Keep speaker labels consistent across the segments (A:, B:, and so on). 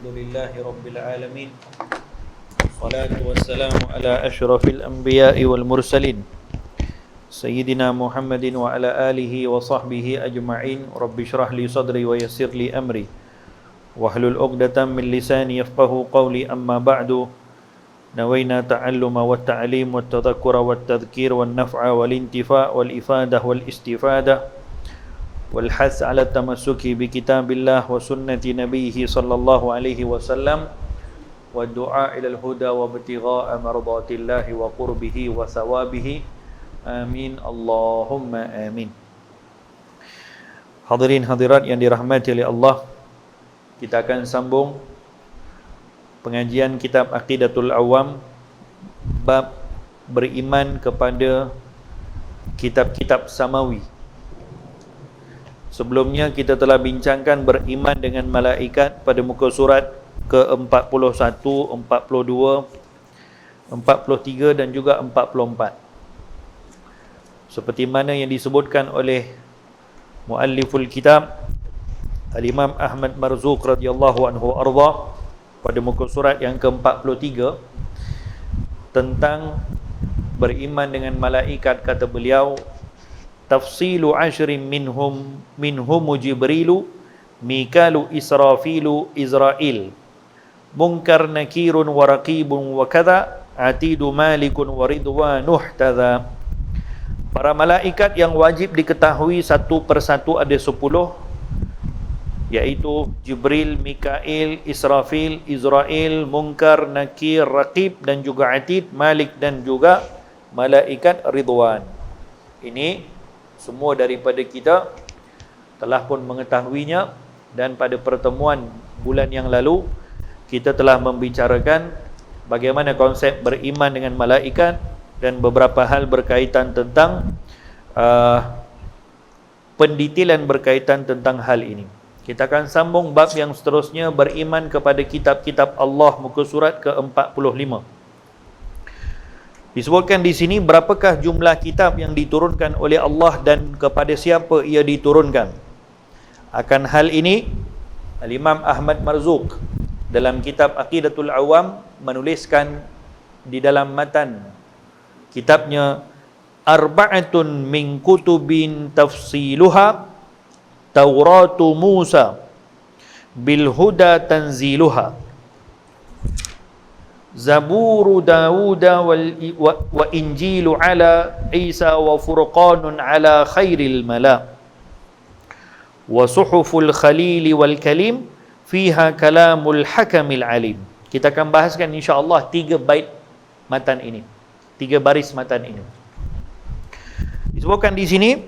A: Alhamdulillahi Rabbil Alamin. Salatu wassalamu ala ashrafil anbiya'i wal mursalin Sayyidina Muhammadin wa ala alihi wa sahbihi ajma'in. Rabbi syrah li sadri wa yassir li amri wahlul 'uqdatam min lisani yafqahu qawli. Amma ba'du. Nawaina ta'alluma wa ta'lim wa tadhakkura wa tadhkir wa naf'a wal intifa' wal ifadah wal istifadah والحث على التمسك بكتاب الله وسنة نبيه صلى الله عليه وسلم والدعاء إلى الهدى وابتغاء مرضات الله وقربه وثوابه آمين اللهم آمين. Hadirin hadirat yang dirahmati oleh Allah, kita akan sambung pengajian kitab Aqidatul Awam, bab beriman kepada kitab-kitab samawi. Sebelumnya kita telah bincangkan beriman dengan malaikat pada muka surat ke-41, 42, 43 dan juga 44. Seperti mana yang disebutkan oleh mualliful kitab Al-Imam Ahmad Marzuq radhiyallahu anhu arda pada muka surat yang ke-43 tentang beriman dengan malaikat, kata beliau, tafsilu ashrin minhum Jibrilu, Mikalu, Israfilu, Izrail, Munkar, Nakirun, wa Raqibun wa kadha, Atidu, Malikun wa Ridwanuh tadha. Para malaikat yang wajib diketahui satu persatu ada 10, iaitu Jibril, Mikail, Israfil, Izrail, Munkar, Nakir, Raqib dan juga Atid, Malik dan juga malaikat Ridwan. Ini semua daripada kita telah pun mengetahuinya, dan pada pertemuan bulan yang lalu kita telah membicarakan bagaimana konsep beriman dengan malaikat dan beberapa hal berkaitan tentang pendetailan berkaitan tentang hal ini. Kita akan sambung bab yang seterusnya, beriman kepada kitab-kitab Allah, muka surat ke-45. Disebutkan di sini berapakah jumlah kitab yang diturunkan oleh Allah dan kepada siapa ia diturunkan. Akan hal ini Al-Imam Ahmad Marzuq dalam kitab Aqidatul Awam menuliskan di dalam matan kitabnya, arba'atun min kutubin tafsiluha Tauratu Musa bil huda tanziluha, Zaburu Dawuda wa Injilu ala Isa wa Furqanun ala khairil mala, wa suhuful khalili wal kalim fiha kalamul hakamil alim. Kita akan bahaskan insya-Allah 3 bait matan ini, 3 baris matan ini. Disebutkan di sini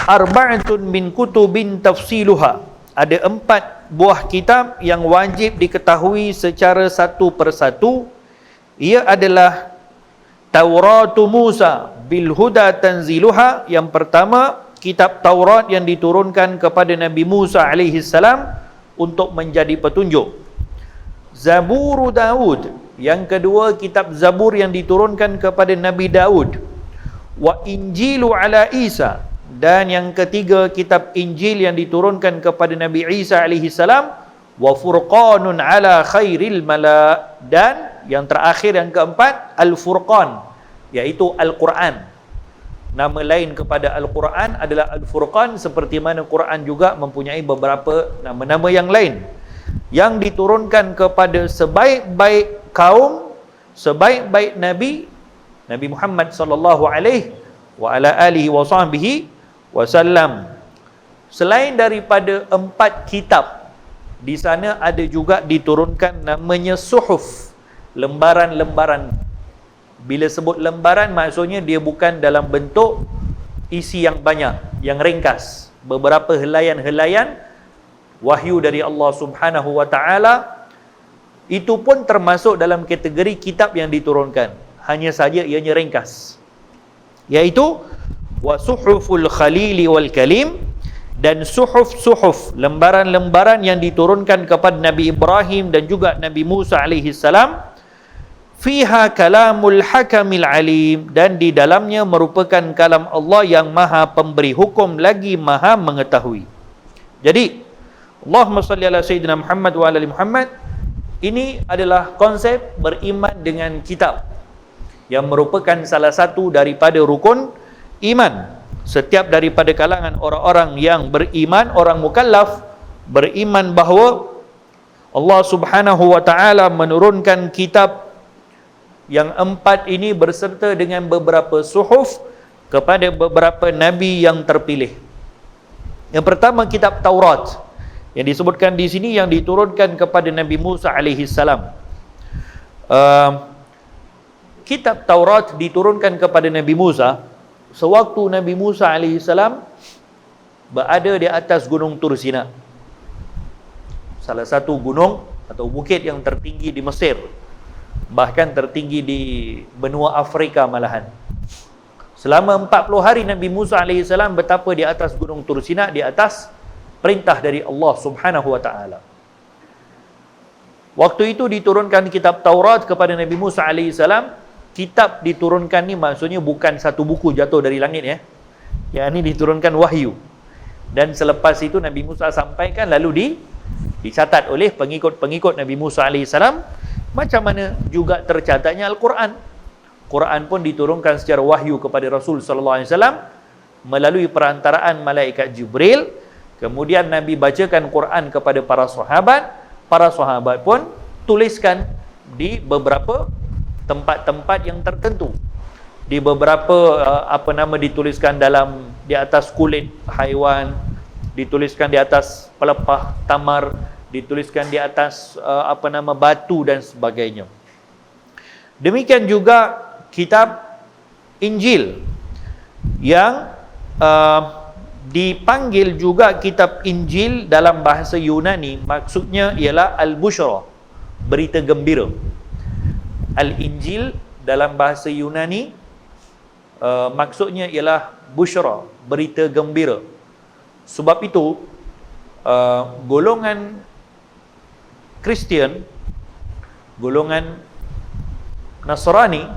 A: arba'atun min kutubin tafsiluha, ada 4 buah kitab yang wajib diketahui secara satu persatu. Ia adalah Tauratu Musa bil huda tanziluha, yang pertama kitab Taurat yang diturunkan kepada Nabi Musa alaihi salam untuk menjadi petunjuk. Zaburu Daud, yang kedua kitab Zabur yang diturunkan kepada Nabi Daud. Wa Injilu ala Isa, dan yang ketiga kitab Injil yang diturunkan kepada Nabi Isa alaihi salam. Wa Furqanun ala khairil mala, dan yang terakhir yang keempat Al-Furqan, iaitu Al-Quran. Nama lain kepada Al-Quran adalah Al-Furqan, seperti mana Quran juga mempunyai beberapa nama-nama yang lain, yang diturunkan kepada sebaik-baik kaum, sebaik-baik Nabi Muhammad sallallahu alaihi wa ala alihi wa sahbihi wasallam. Selain daripada 4 kitab, di sana ada juga diturunkan namanya suhuf, lembaran-lembaran. Bila sebut lembaran, maksudnya dia bukan dalam bentuk isi yang banyak, yang ringkas, beberapa helaian-helaian wahyu dari Allah Subhanahu wa taala. Itu pun termasuk dalam kategori kitab yang diturunkan, hanya saja ianya ringkas, iaitu wa suhuful khalili wal kalim, dan suhuf-suhuf, lembaran-lembaran yang diturunkan kepada Nabi Ibrahim dan juga Nabi Musa alaihi salam. Fiha kalamul hakamil alim, dan di dalamnya merupakan kalam Allah yang maha pemberi hukum lagi maha mengetahui. Jadi Allahumma salli ala Sayyidina Muhammad wa ala ali Muhammad. Ini adalah konsep beriman dengan kitab yang merupakan salah satu daripada rukun iman. Setiap daripada kalangan orang-orang yang beriman, orang mukallaf beriman bahawa Allah Subhanahu wa taala menurunkan kitab yang 4 ini berserta dengan beberapa suhuf kepada beberapa nabi yang terpilih. Yang pertama, kitab Taurat yang disebutkan di sini, yang diturunkan kepada Nabi Musa alaihi salam. Kitab Taurat diturunkan kepada Nabi Musa sewaktu Nabi Musa alaihi salam berada di atas gunung Tur Sina, salah satu gunung atau bukit yang tertinggi di Mesir, bahkan tertinggi di benua Afrika malahan. Selama 40 hari Nabi Musa alaihi salam bertapa di atas gunung Tur Sina di atas perintah dari Allah Subhanahu wa taala. Waktu itu diturunkan kitab Taurat kepada Nabi Musa alaihi salam. Kitab diturunkan ni maksudnya bukan satu buku jatuh dari langit ya. Yang ini diturunkan wahyu. Dan selepas itu Nabi Musa sampaikan, lalu dicatat oleh pengikut-pengikut Nabi Musa alaihi salam, macam mana juga tercatatnya Al-Quran. Quran pun diturunkan secara wahyu kepada Rasul sallallahu alaihi wasallam melalui perantaraan malaikat Jibril. Kemudian Nabi bacakan Quran kepada para sahabat pun tuliskan di beberapa tempat-tempat yang tertentu. Di beberapa dituliskan di atas kulit haiwan, dituliskan di atas pelepah tamar, dituliskan di atas batu dan sebagainya. Demikian juga kitab Injil yang dipanggil juga kitab Injil dalam bahasa Yunani, maksudnya ialah Al-Bushra, berita gembira. Al-Injil dalam bahasa Yunani maksudnya ialah Bushra, berita gembira. Sebab itu golongan Kristian, golongan Nasrani,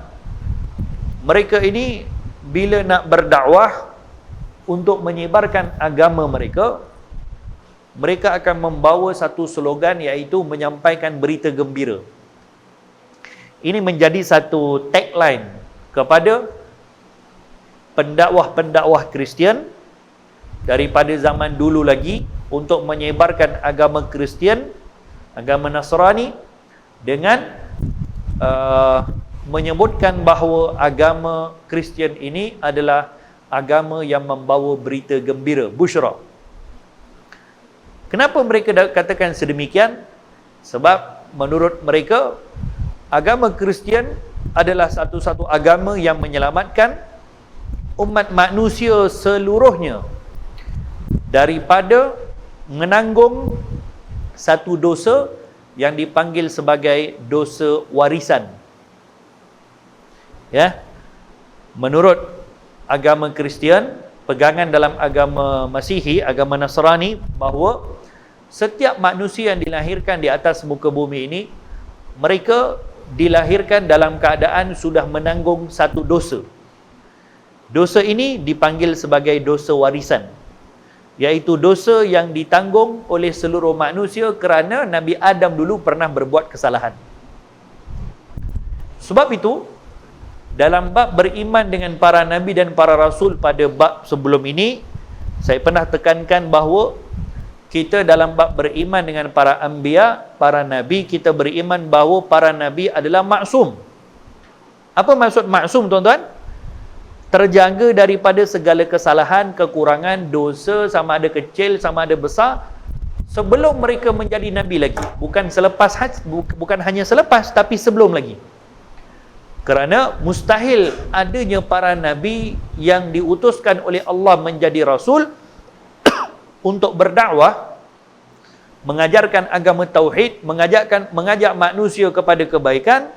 A: mereka ini bila nak berdakwah untuk menyebarkan agama mereka, mereka akan membawa satu slogan, iaitu menyampaikan berita gembira. Ini menjadi satu tagline kepada pendakwah-pendakwah Kristian daripada zaman dulu lagi untuk menyebarkan agama Kristian, agama Nasrani, dengan menyebutkan bahawa agama Kristian ini adalah agama yang membawa berita gembira, busyra. Kenapa mereka katakan sedemikian? Sebab menurut mereka agama Kristian adalah satu-satu agama yang menyelamatkan umat manusia seluruhnya daripada menanggung satu dosa yang dipanggil sebagai dosa warisan. Ya. Menurut agama Kristian, pegangan dalam agama Masihi, agama Nasrani, bahawa setiap manusia yang dilahirkan di atas muka bumi ini, mereka dilahirkan dalam keadaan sudah menanggung satu dosa. Dosa ini dipanggil sebagai dosa warisan, iaitu dosa yang ditanggung oleh seluruh manusia kerana Nabi Adam dulu pernah berbuat kesalahan. Sebab itu, dalam bab beriman dengan para nabi dan para rasul pada bab sebelum ini, saya pernah tekankan bahawa kita dalam bab beriman dengan para anbiya, para nabi, kita beriman bahawa para nabi adalah maksum. Apa maksud maksum, tuan-tuan? Terjaga daripada segala kesalahan, kekurangan, dosa, sama ada kecil, sama ada besar, sebelum mereka menjadi nabi lagi. Bukan hanya selepas, tapi sebelum lagi. Kerana mustahil adanya para nabi yang diutuskan oleh Allah menjadi rasul untuk berdakwah, mengajarkan agama tauhid, mengajak manusia kepada kebaikan,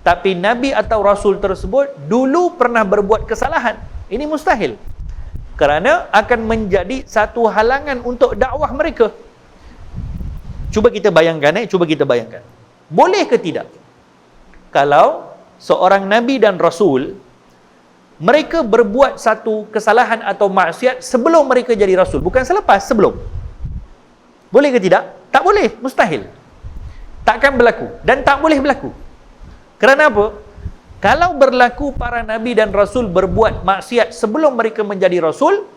A: tapi nabi atau rasul tersebut dulu pernah berbuat kesalahan. Ini mustahil. Kerana akan menjadi satu halangan untuk dakwah mereka. Cuba kita bayangkan, boleh ke tidak kalau seorang nabi dan rasul mereka berbuat satu kesalahan atau maksiat sebelum mereka jadi rasul, bukan selepas, sebelum? Boleh ke tidak? Tak boleh, mustahil. takkan berlaku dan tak boleh berlaku. Kerana apa? Kalau berlaku para nabi dan rasul berbuat maksiat sebelum mereka menjadi rasul,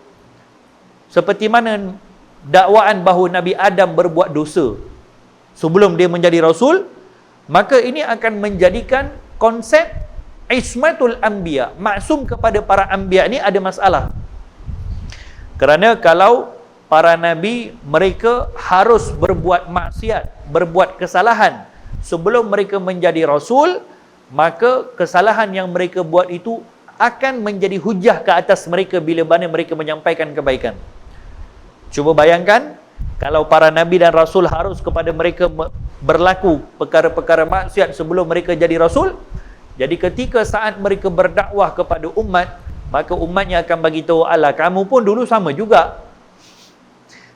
A: seperti mana dakwaan bahawa Nabi Adam berbuat dosa sebelum dia menjadi rasul, maka ini akan menjadikan konsep ismatul anbiya, maksum kepada para anbiya ni ada masalah. Kerana kalau para nabi mereka harus berbuat maksiat, berbuat kesalahan sebelum mereka menjadi rasul, maka kesalahan yang mereka buat itu akan menjadi hujah ke atas mereka bila mana mereka menyampaikan kebaikan. Cuba bayangkan kalau para nabi dan rasul harus kepada mereka berlaku perkara-perkara maksiat sebelum mereka jadi rasul, jadi ketika saat mereka berdakwah kepada umat, maka umatnya akan bagi tahu, alah kamu pun dulu sama juga,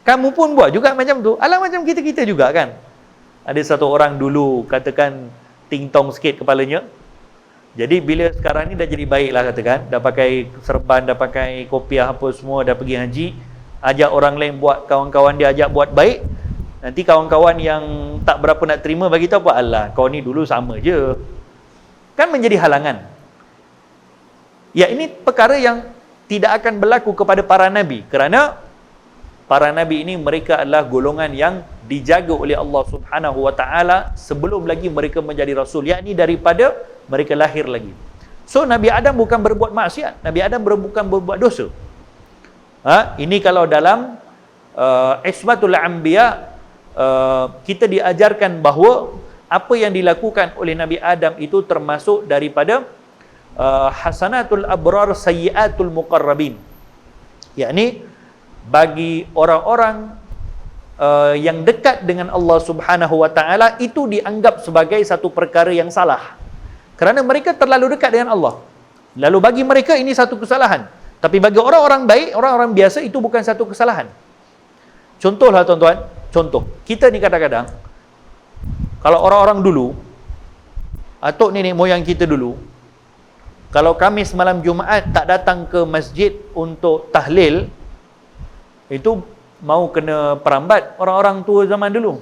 A: kamu pun buat juga macam tu, alah macam kita-kita juga kan. Ada satu orang dulu katakan ting-tong sikit kepalanya, jadi bila sekarang ni dah jadi baik lah katakan, dah pakai serban, dah pakai kopiah apa semua, dah pergi haji, ajak orang lain buat, kawan-kawan dia ajak buat baik, nanti kawan-kawan yang tak berapa nak terima bagi tahu apa, alah kau ni dulu sama je, kan menjadi halangan. Ya, ini perkara yang tidak akan berlaku kepada para nabi, kerana para nabi ini mereka adalah golongan yang dijaga oleh Allah Subhanahu wa taala sebelum lagi mereka menjadi rasul, yakni daripada mereka lahir lagi. So Nabi Adam bukan berbuat maksiat, Nabi Adam bukan berbuat dosa. Ini kalau dalam ismatul anbiya, kita diajarkan bahawa apa yang dilakukan oleh Nabi Adam itu termasuk daripada hasanatul abrar sayyiatul muqarrabin, yakni bagi orang-orang yang dekat dengan Allah Subhanahu wa taala itu dianggap sebagai satu perkara yang salah, kerana mereka terlalu dekat dengan Allah. Lalu bagi mereka ini satu kesalahan, tapi bagi orang-orang baik, orang-orang biasa itu bukan satu kesalahan. Contohlah tuan-tuan, contoh kita ni kadang-kadang kalau orang-orang dulu atau nenek moyang kita dulu, kalau Khamis malam Jumaat tak datang ke masjid untuk tahlil, itu mau kena perambat orang-orang tua zaman dulu.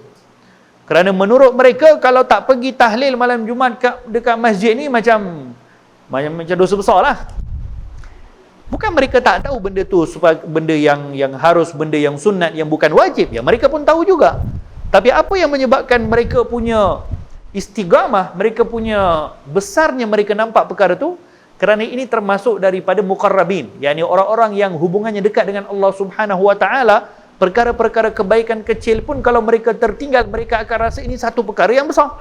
A: Kerana menurut mereka kalau tak pergi tahlil malam Jumaat dekat masjid ni macam dosa besar lah. Bukan mereka tak tahu benda tu sebagai benda yang harus, benda yang sunat, yang bukan wajib. Ya, mereka pun tahu juga. Tapi apa yang menyebabkan mereka punya istiqamah, mereka punya besarnya mereka nampak perkara tu? Kerana ini termasuk daripada muqarrabin, yakni orang-orang yang hubungannya dekat dengan Allah Subhanahu wa taala. Perkara-perkara kebaikan kecil pun kalau mereka tertinggal, mereka akan rasa ini satu perkara yang besar.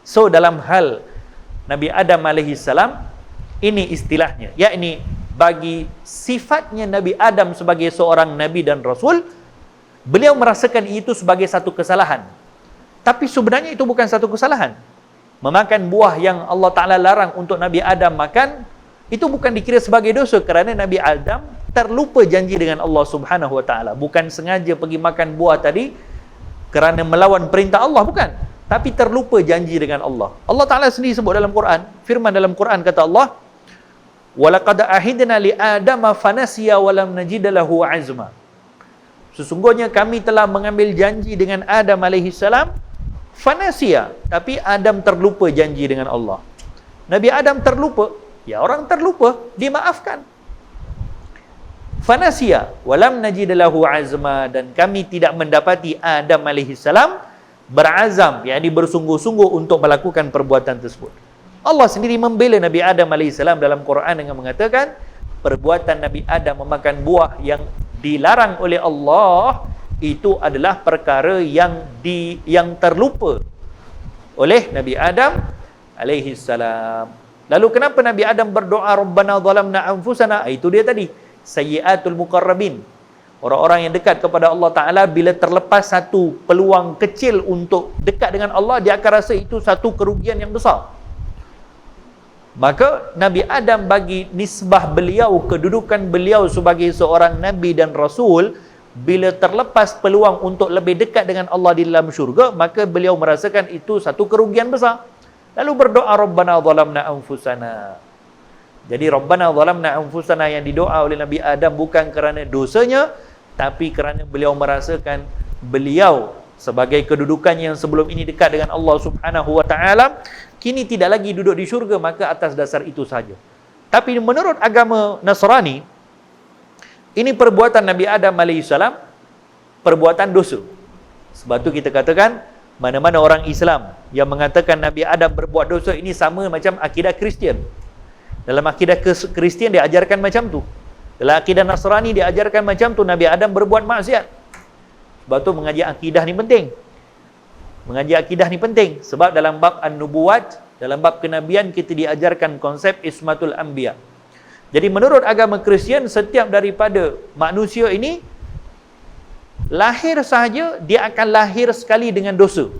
A: So dalam hal Nabi Adam alaihi salam, ini istilahnya, yakni bagi sifatnya Nabi Adam sebagai seorang nabi dan rasul, beliau merasakan itu sebagai satu kesalahan. Tapi sebenarnya itu bukan satu kesalahan. Memakan buah yang Allah Ta'ala larang untuk Nabi Adam makan, itu bukan dikira sebagai dosa, kerana Nabi Adam terlupa janji dengan Allah Subhanahu wa Ta'ala. Bukan sengaja pergi makan buah tadi kerana melawan perintah Allah, bukan. Tapi terlupa janji dengan Allah. Allah Ta'ala sendiri sebut dalam Quran, firman dalam Quran kata Allah, وَلَقَدْ أَحِدْنَا لِآدَمَ فَنَسِيَ وَلَمْ نَجِدَ لَهُ عَزْمًا. Sesungguhnya kami telah mengambil janji dengan Adam alaihi salam, fanasia, tapi Adam terlupa janji dengan Allah. Nabi Adam terlupa, ya orang terlupa, dimaafkan. Fanasia, walam najid lahu azma, dan kami tidak mendapati Adam alaihi salam berazam, yakni bersungguh-sungguh untuk melakukan perbuatan tersebut. Allah sendiri membela Nabi Adam alaihi salam dalam Quran dengan mengatakan, perbuatan Nabi Adam memakan buah yang dilarang oleh Allah itu adalah perkara yang terlupa oleh Nabi Adam alaihi salam. Lalu kenapa Nabi Adam berdoa Rabbana zalamna anfusana? Itu dia tadi, sayyiatul muqarrabin. Orang-orang yang dekat kepada Allah Ta'ala, bila terlepas satu peluang kecil untuk dekat dengan Allah, dia akan rasa itu satu kerugian yang besar. Maka Nabi Adam bagi nisbah beliau, kedudukan beliau sebagai seorang Nabi dan Rasul, bila terlepas peluang untuk lebih dekat dengan Allah di dalam syurga, maka beliau merasakan itu satu kerugian besar. Lalu berdoa Rabbana zalamna anfusana. Jadi Rabbana zalamna anfusana yang didoa oleh Nabi Adam bukan kerana dosanya, tapi kerana beliau merasakan beliau sebagai kedudukannya yang sebelum ini dekat dengan Allah Subhanahu wa taala, kini tidak lagi duduk di syurga, maka atas dasar itu saja. Tapi menurut agama Nasrani, ini perbuatan Nabi Adam alaihissalam perbuatan dosa. Sebab tu kita katakan, mana-mana orang Islam yang mengatakan Nabi Adam berbuat dosa, ini sama macam akidah Kristian. Dalam akidah Kristian diajarkan macam tu. Dalam akidah Nasrani diajarkan macam tu, Nabi Adam berbuat maksiat. Sebab tu mengaji akidah ni penting. Mengaji akidah ni penting. Sebab dalam bab An-Nubuwat, dalam bab kenabian, kita diajarkan konsep Ismatul Anbiya. Jadi menurut agama Kristian, setiap daripada manusia ini, lahir sahaja, dia akan lahir sekali dengan dosa.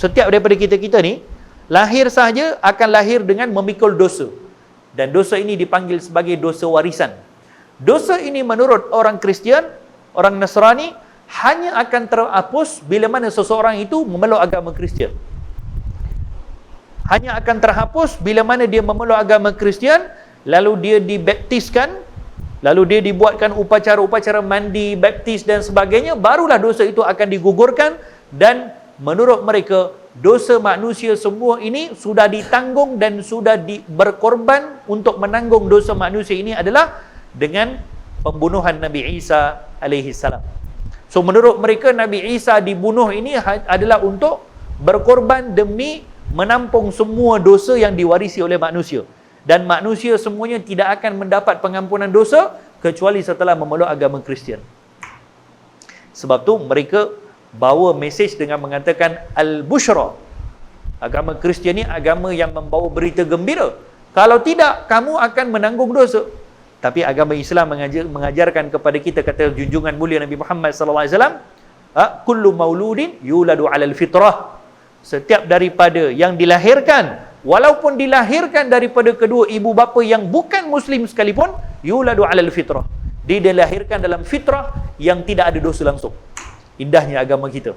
A: Setiap daripada kita-kita ni, lahir sahaja akan lahir dengan memikul dosa. Dan dosa ini dipanggil sebagai dosa warisan. Dosa ini menurut orang Kristian, orang Nasrani, hanya akan terhapus bila mana seseorang itu memeluk agama Kristian. Hanya akan terhapus bila mana dia memeluk agama Kristian, lalu dia dibaptiskan, lalu dia dibuatkan upacara-upacara mandi, baptis dan sebagainya, barulah dosa itu akan digugurkan. Dan menurut mereka, dosa manusia semua ini sudah ditanggung dan sudah berkorban untuk menanggung dosa manusia ini adalah dengan pembunuhan Nabi Isa alaihi salam. So menurut mereka, Nabi Isa dibunuh ini adalah untuk berkorban demi menampung semua dosa yang diwarisi oleh manusia. Dan manusia semuanya tidak akan mendapat pengampunan dosa kecuali setelah memeluk agama Kristian. Sebab tu mereka bawa mesej dengan mengatakan Al-Bushra. Agama Kristian ni agama yang membawa berita gembira. Kalau tidak, kamu akan menanggung dosa. Tapi agama Islam mengajarkan kepada kita, kata junjungan mulia Nabi Muhammad sallallahu alaihi wasallam, kullu mauludin yuladu 'alal fitrah. Setiap daripada yang dilahirkan, walaupun dilahirkan daripada kedua ibu bapa yang bukan muslim sekalipun, yuladu 'alal fitrah. Dia dilahirkan dalam fitrah yang tidak ada dosa langsung. Indahnya agama kita.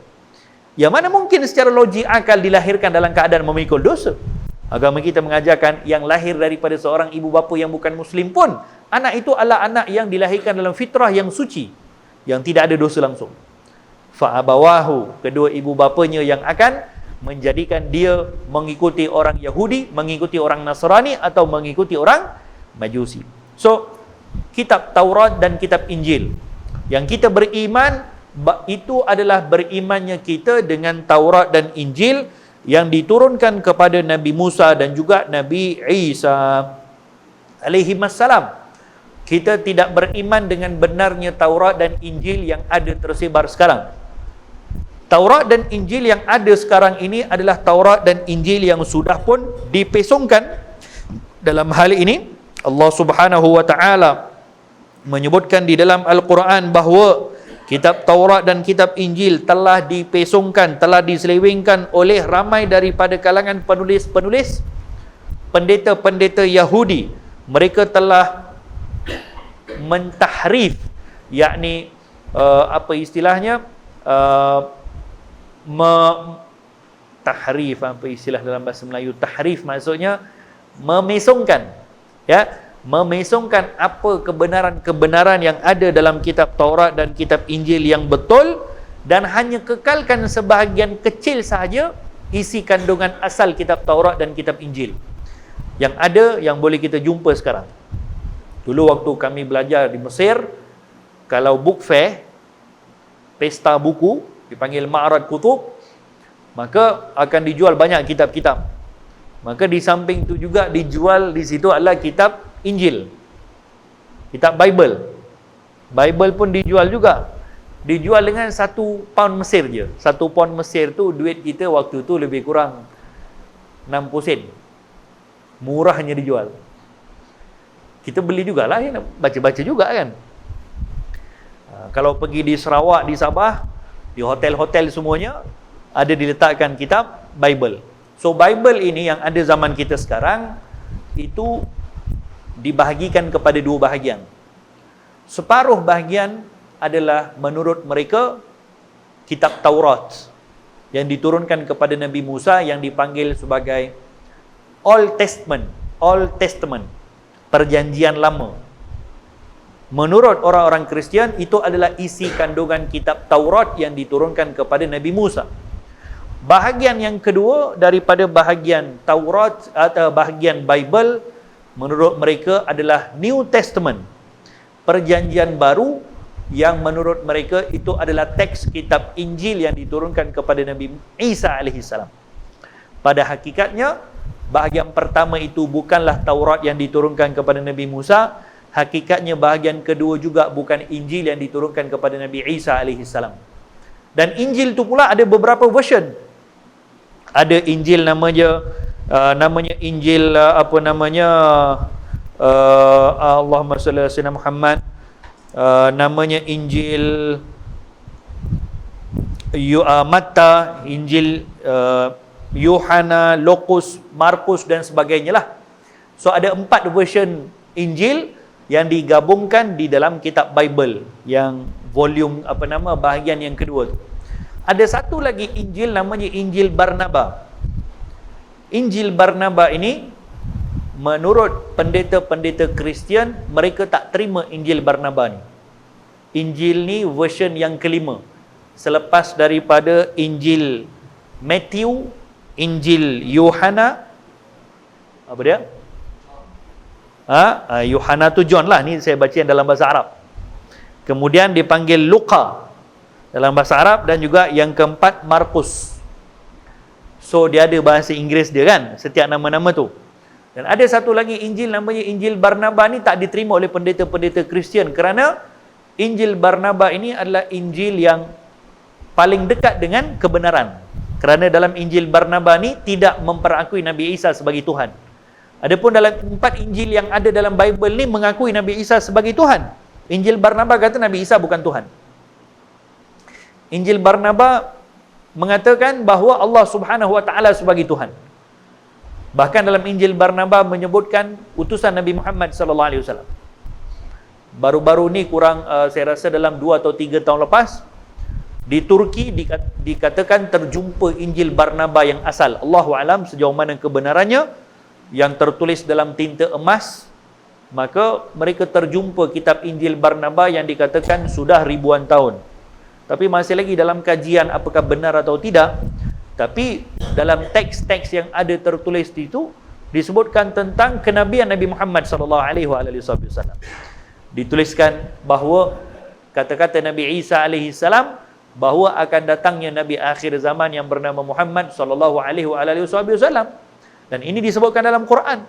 A: Yang mana mungkin secara logik akal dilahirkan dalam keadaan memikul dosa. Agama kita mengajarkan yang lahir daripada seorang ibu bapa yang bukan muslim pun, anak itu adalah anak yang dilahirkan dalam fitrah yang suci, yang tidak ada dosa langsung. Fa'abawahu, kedua ibu bapanya yang akan menjadikan dia mengikuti orang Yahudi, mengikuti orang Nasrani, atau mengikuti orang Majusi. So, kitab Taurat dan kitab Injil yang kita beriman, itu adalah berimannya kita dengan Taurat dan Injil yang diturunkan kepada Nabi Musa dan juga Nabi Isa alaihi wassalam. Kita tidak beriman dengan benarnya Taurat dan Injil yang ada tersebar sekarang. Taurat dan Injil yang ada sekarang ini adalah Taurat dan Injil yang sudah pun dipesongkan. Dalam hal ini, Allah Subhanahu wa taala menyebutkan di dalam Al-Quran bahawa kitab Taurat dan kitab Injil telah dipesongkan, telah diselewengkan oleh ramai daripada kalangan penulis-penulis, pendeta-pendeta Yahudi. Mereka telah mentahrif, yakni apa istilahnya, tahrif, apa istilah dalam bahasa Melayu tahrif, maksudnya memesongkan, ya, memesongkan apa kebenaran-kebenaran yang ada dalam kitab Taurat dan kitab Injil yang betul, dan hanya kekalkan sebahagian kecil sahaja isi kandungan asal kitab Taurat dan kitab Injil yang ada, yang boleh kita jumpa sekarang. Dulu waktu kami belajar di Mesir, kalau book fair, pesta buku, dipanggil Ma'rad Kutub, maka akan dijual banyak kitab-kitab. Maka di samping itu juga dijual di situ adalah kitab Injil, kitab Bible. Bible pun dijual juga. Dijual dengan 1 pound Mesir je. 1 pound Mesir tu duit kita waktu tu lebih kurang 60 sen. Murahnya dijual. Kita beli jugalah, ya, baca-baca juga kan. Kalau pergi di Sarawak, di Sabah, di hotel-hotel semuanya ada diletakkan kitab Bible. So Bible ini yang ada zaman kita sekarang itu dibahagikan kepada 2 bahagian. Separuh bahagian adalah menurut mereka kitab Taurat yang diturunkan kepada Nabi Musa, yang dipanggil sebagai Old Testament, Perjanjian Lama. Menurut orang-orang Kristian, itu adalah isi kandungan kitab Taurat yang diturunkan kepada Nabi Musa. Bahagian yang kedua daripada bahagian Taurat atau bahagian Bible, menurut mereka adalah New Testament, perjanjian baru, yang menurut mereka itu adalah teks kitab Injil yang diturunkan kepada Nabi Isa alaihissalam. Pada hakikatnya, bahagian pertama itu bukanlah Taurat yang diturunkan kepada Nabi Musa. Hakikatnya bahagian kedua juga bukan Injil yang diturunkan kepada Nabi Isa alaihissalam. Dan Injil tu pula ada beberapa version. Ada Injil namanya Injil Allahumma salli ala sayyidina Muhammad, namanya Injil Matta, Injil Yohana, Lukas, Markus dan sebagainya lah. So ada 4 version Injil yang digabungkan di dalam kitab Bible yang volume bahagian yang kedua tu. Ada satu lagi Injil namanya Injil Barnaba. Injil Barnaba ini menurut pendeta-pendeta Kristian, mereka tak terima Injil Barnaba ni. Injil ni version yang kelima, selepas daripada Injil Matthew, Injil Yohana, apa dia? Yohana tu John lah, ni saya baca yang dalam bahasa Arab. Kemudian dipanggil Luka dalam bahasa Arab, dan juga yang keempat Markus. So dia ada bahasa Inggeris dia kan, setiap nama-nama tu. Dan ada satu lagi Injil namanya Injil Barnaba, ni tak diterima oleh pendeta-pendeta Kristian kerana Injil Barnaba ini adalah Injil yang paling dekat dengan kebenaran. Kerana dalam Injil Barnaba ni tidak memperakui Nabi Isa sebagai Tuhan. Adapun dalam 4 Injil yang ada dalam Bible ni mengakui Nabi Isa sebagai Tuhan. Injil Barnaba kata Nabi Isa bukan Tuhan. Injil Barnaba mengatakan bahawa Allah Subhanahu Wa Taala sebagai Tuhan. Bahkan dalam Injil Barnaba menyebutkan utusan Nabi Muhammad sallallahu alaihi wasallam. Baru-baru ni kurang saya rasa dalam 2 atau 3 tahun lepas, di Turki dikatakan terjumpa Injil Barnaba yang asal. Allahu alam sejauh mana kebenarannya, yang tertulis dalam tinta emas. Maka mereka terjumpa kitab Injil Barnaba yang dikatakan sudah ribuan tahun. Tapi masih lagi dalam kajian apakah benar atau tidak. Tapi dalam teks-teks yang ada tertulis itu disebutkan tentang kenabian Nabi Muhammad sallallahu alaihi wasallam. Dituliskan bahawa kata-kata Nabi Isa alaihi salam bahawa akan datangnya Nabi akhir zaman yang bernama Muhammad sallallahu alaihi wasallam. Dan ini disebutkan dalam Quran.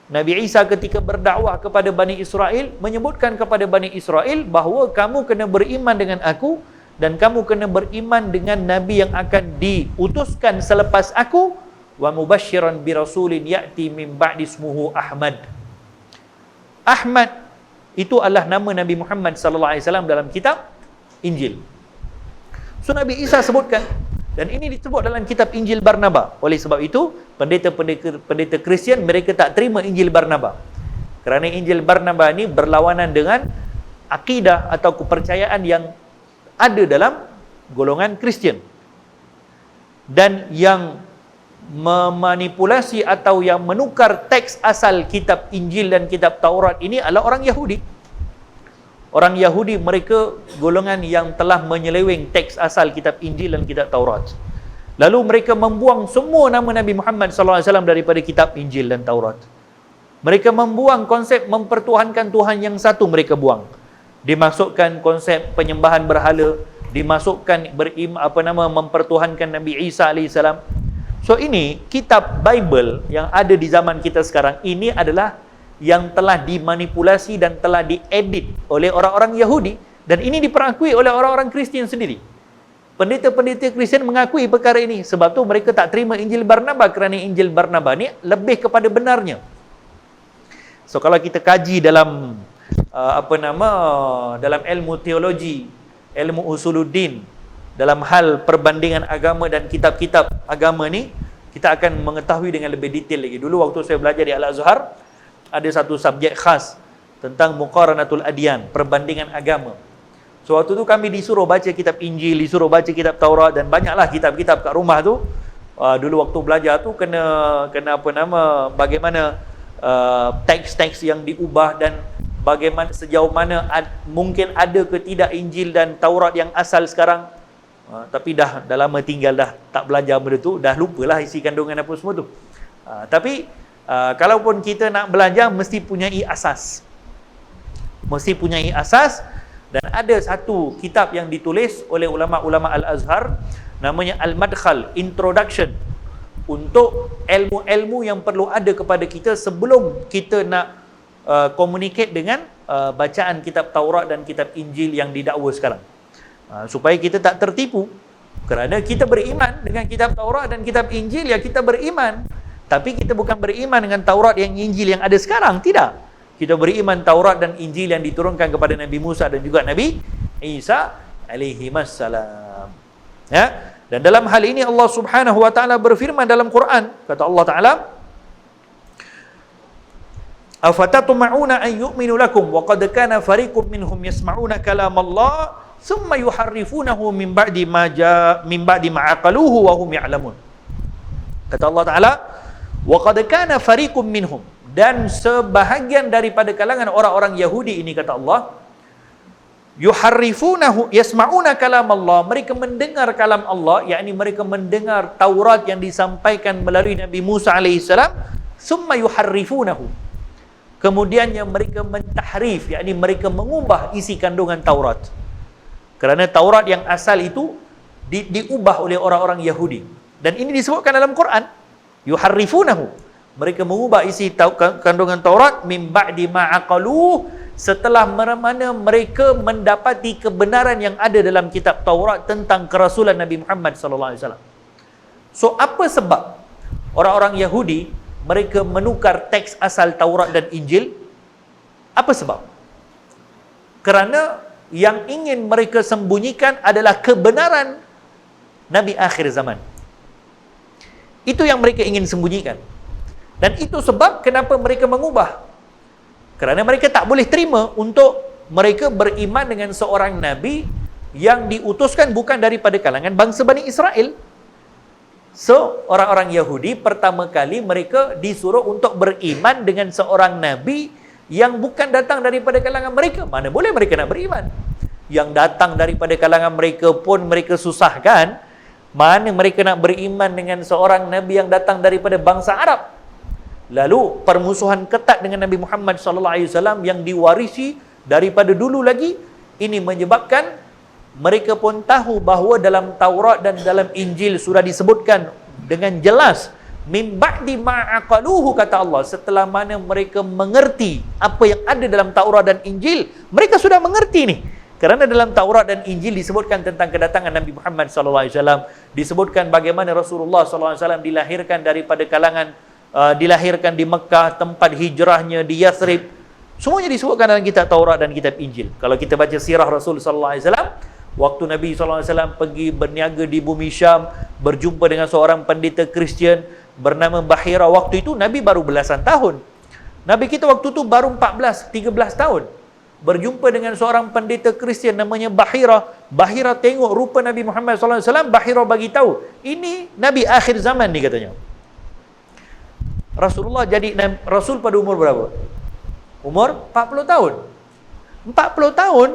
A: Nabi Isa ketika berdakwah kepada Bani Israel menyebutkan kepada Bani Israel bahawa kamu kena beriman dengan aku dan kamu kena beriman dengan Nabi yang akan diutuskan selepas aku, wa mubasysyiran bi rasulin ya'ti min ba'di ismuhu Ahmad. Ahmad itu adalah nama Nabi Muhammad sallallahu alaihi wasallam dalam kitab Injil. So Nabi Isa sebutkan, dan ini disebut dalam kitab Injil Barnaba. Oleh sebab itu, pendeta Kristian mereka tak terima Injil Barnaba. Kerana Injil Barnaba ni berlawanan dengan akidah atau kepercayaan yang ada dalam golongan Kristian. Dan yang memanipulasi atau yang menukar teks asal kitab Injil dan kitab Taurat ini adalah orang Yahudi. Orang Yahudi mereka golongan yang telah menyeleweng teks asal kitab Injil dan kitab Taurat. Lalu mereka membuang semua nama Nabi Muhammad SAW daripada kitab Injil dan Taurat. Mereka membuang konsep mempertuhankan Tuhan yang satu, mereka buang. Dimasukkan konsep penyembahan berhala, dimasukkan mempertuhankan Nabi Isa AS. So ini kitab Bible yang ada di zaman kita sekarang ini adalah yang telah dimanipulasi dan telah diedit oleh orang-orang Yahudi, dan ini diperakui oleh orang-orang Kristian sendiri. Pendeta-pendeta Kristian mengakui perkara ini, sebab tu mereka tak terima Injil Barnaba kerana Injil Barnaba ni lebih kepada benarnya. So kalau kita kaji dalam dalam ilmu teologi, ilmu usuluddin, dalam hal perbandingan agama dan kitab-kitab agama ni, kita akan mengetahui dengan lebih detail lagi. Dulu waktu saya belajar di Al-Azhar, ada satu subjek khas tentang muqaranatul adyan, perbandingan agama. So waktu tu kami disuruh baca kitab Injil, disuruh baca kitab Taurat, dan banyaklah kitab-kitab kat rumah tu. Dulu waktu belajar tu kena bagaimana teks-teks yang diubah dan bagaimana, sejauh mana mungkin ada ke tidak Injil dan Taurat yang asal sekarang. Tapi dah lama tinggal, dah tak belajar benda tu, dah lupalah isi kandungan apa semua tu. Tapi kalaupun kita nak belajar, mesti punyai asas. Mesti punyai asas. Dan ada satu kitab yang ditulis oleh ulama-ulama Al-Azhar, namanya Al-Madkhal, Introduction, untuk ilmu-ilmu yang perlu ada kepada kita sebelum kita nak communicate dengan bacaan kitab Taurat dan kitab Injil yang didakwa sekarang. Supaya kita tak tertipu. Kerana kita beriman dengan kitab Taurat dan kitab Injil, ya kita beriman. Tapi kita bukan beriman dengan Taurat yang Injil yang ada sekarang, tidak. Kita beriman Taurat dan Injil yang diturunkan kepada Nabi Musa dan juga Nabi Isa alaihi wassalam. Ya? Dan dalam hal ini Allah Subhanahu wa taala berfirman dalam Quran, kata Allah Taala, "Afatatma'una an yu'minu lakum wa qad kana fariqum minhum yasma'una kalam Allah thumma yuharrifunahu min ba'di ma aqaluhu wa hum ya'lamun." Kata Allah Taala, "Wa qad kana fariqum minhum", dan sebahagian daripada kalangan orang-orang Yahudi ini, kata Allah, yuharrifunahu, yasma'una kalam Allah, mereka mendengar kalam Allah, yakni mereka mendengar Taurat yang disampaikan melalui Nabi Musa AS, summa yuharrifunahu, kemudiannya mereka mentahrif, yakni mereka mengubah isi kandungan Taurat. Kerana Taurat yang asal itu diubah oleh orang-orang Yahudi. Dan ini disebutkan dalam Quran, yuharrifunahu, mereka mengubah isi kandungan Taurat min ba'di ma'aqaluh, setelah mana mereka mendapati kebenaran yang ada dalam kitab Taurat tentang kerasulan Nabi Muhammad sallallahu alaihi wasallam. So apa sebab orang-orang Yahudi mereka menukar teks asal Taurat dan Injil? Apa sebab? Kerana yang ingin mereka sembunyikan adalah kebenaran Nabi akhir zaman. Itu yang mereka ingin sembunyikan. Dan itu sebab kenapa mereka mengubah. Kerana mereka tak boleh terima untuk mereka beriman dengan seorang Nabi yang diutuskan bukan daripada kalangan bangsa Bani Israel. So, orang-orang Yahudi pertama kali mereka disuruh untuk beriman dengan seorang Nabi yang bukan datang daripada kalangan mereka. Mana boleh mereka nak beriman? Yang datang daripada kalangan mereka pun mereka susahkan. Mana mereka nak beriman dengan seorang Nabi yang datang daripada bangsa Arab? Lalu permusuhan ketat dengan Nabi Muhammad SAW yang diwarisi daripada dulu lagi, ini menyebabkan mereka pun tahu bahawa dalam Taurat dan dalam Injil sudah disebutkan dengan jelas min ba'di ma'aqaluhu, kata Allah, setelah mana mereka mengerti apa yang ada dalam Taurat dan Injil. Mereka sudah mengerti nih. Kerana dalam Taurat dan Injil disebutkan tentang kedatangan Nabi Muhammad SAW, disebutkan bagaimana Rasulullah SAW dilahirkan daripada kalangan dilahirkan di Mekah, tempat hijrahnya di Yathrib. Semuanya disebutkan dalam kitab Taurat dan kitab Injil. Kalau kita baca sirah Rasul sallallahu alaihi wasallam, waktu Nabi sallallahu alaihi wasallam pergi berniaga di bumi Syam, berjumpa dengan seorang pendeta Kristian bernama Bahira. Waktu itu Nabi baru belasan tahun. Nabi kita waktu itu baru 13 tahun. Berjumpa dengan seorang pendeta Kristian namanya Bahira. Bahira tengok rupa Nabi Muhammad sallallahu alaihi wasallam, Bahira bagi tahu, ini Nabi akhir zaman ni, katanya. Rasulullah jadi Rasul pada umur berapa? Umur 40 tahun. 40 tahun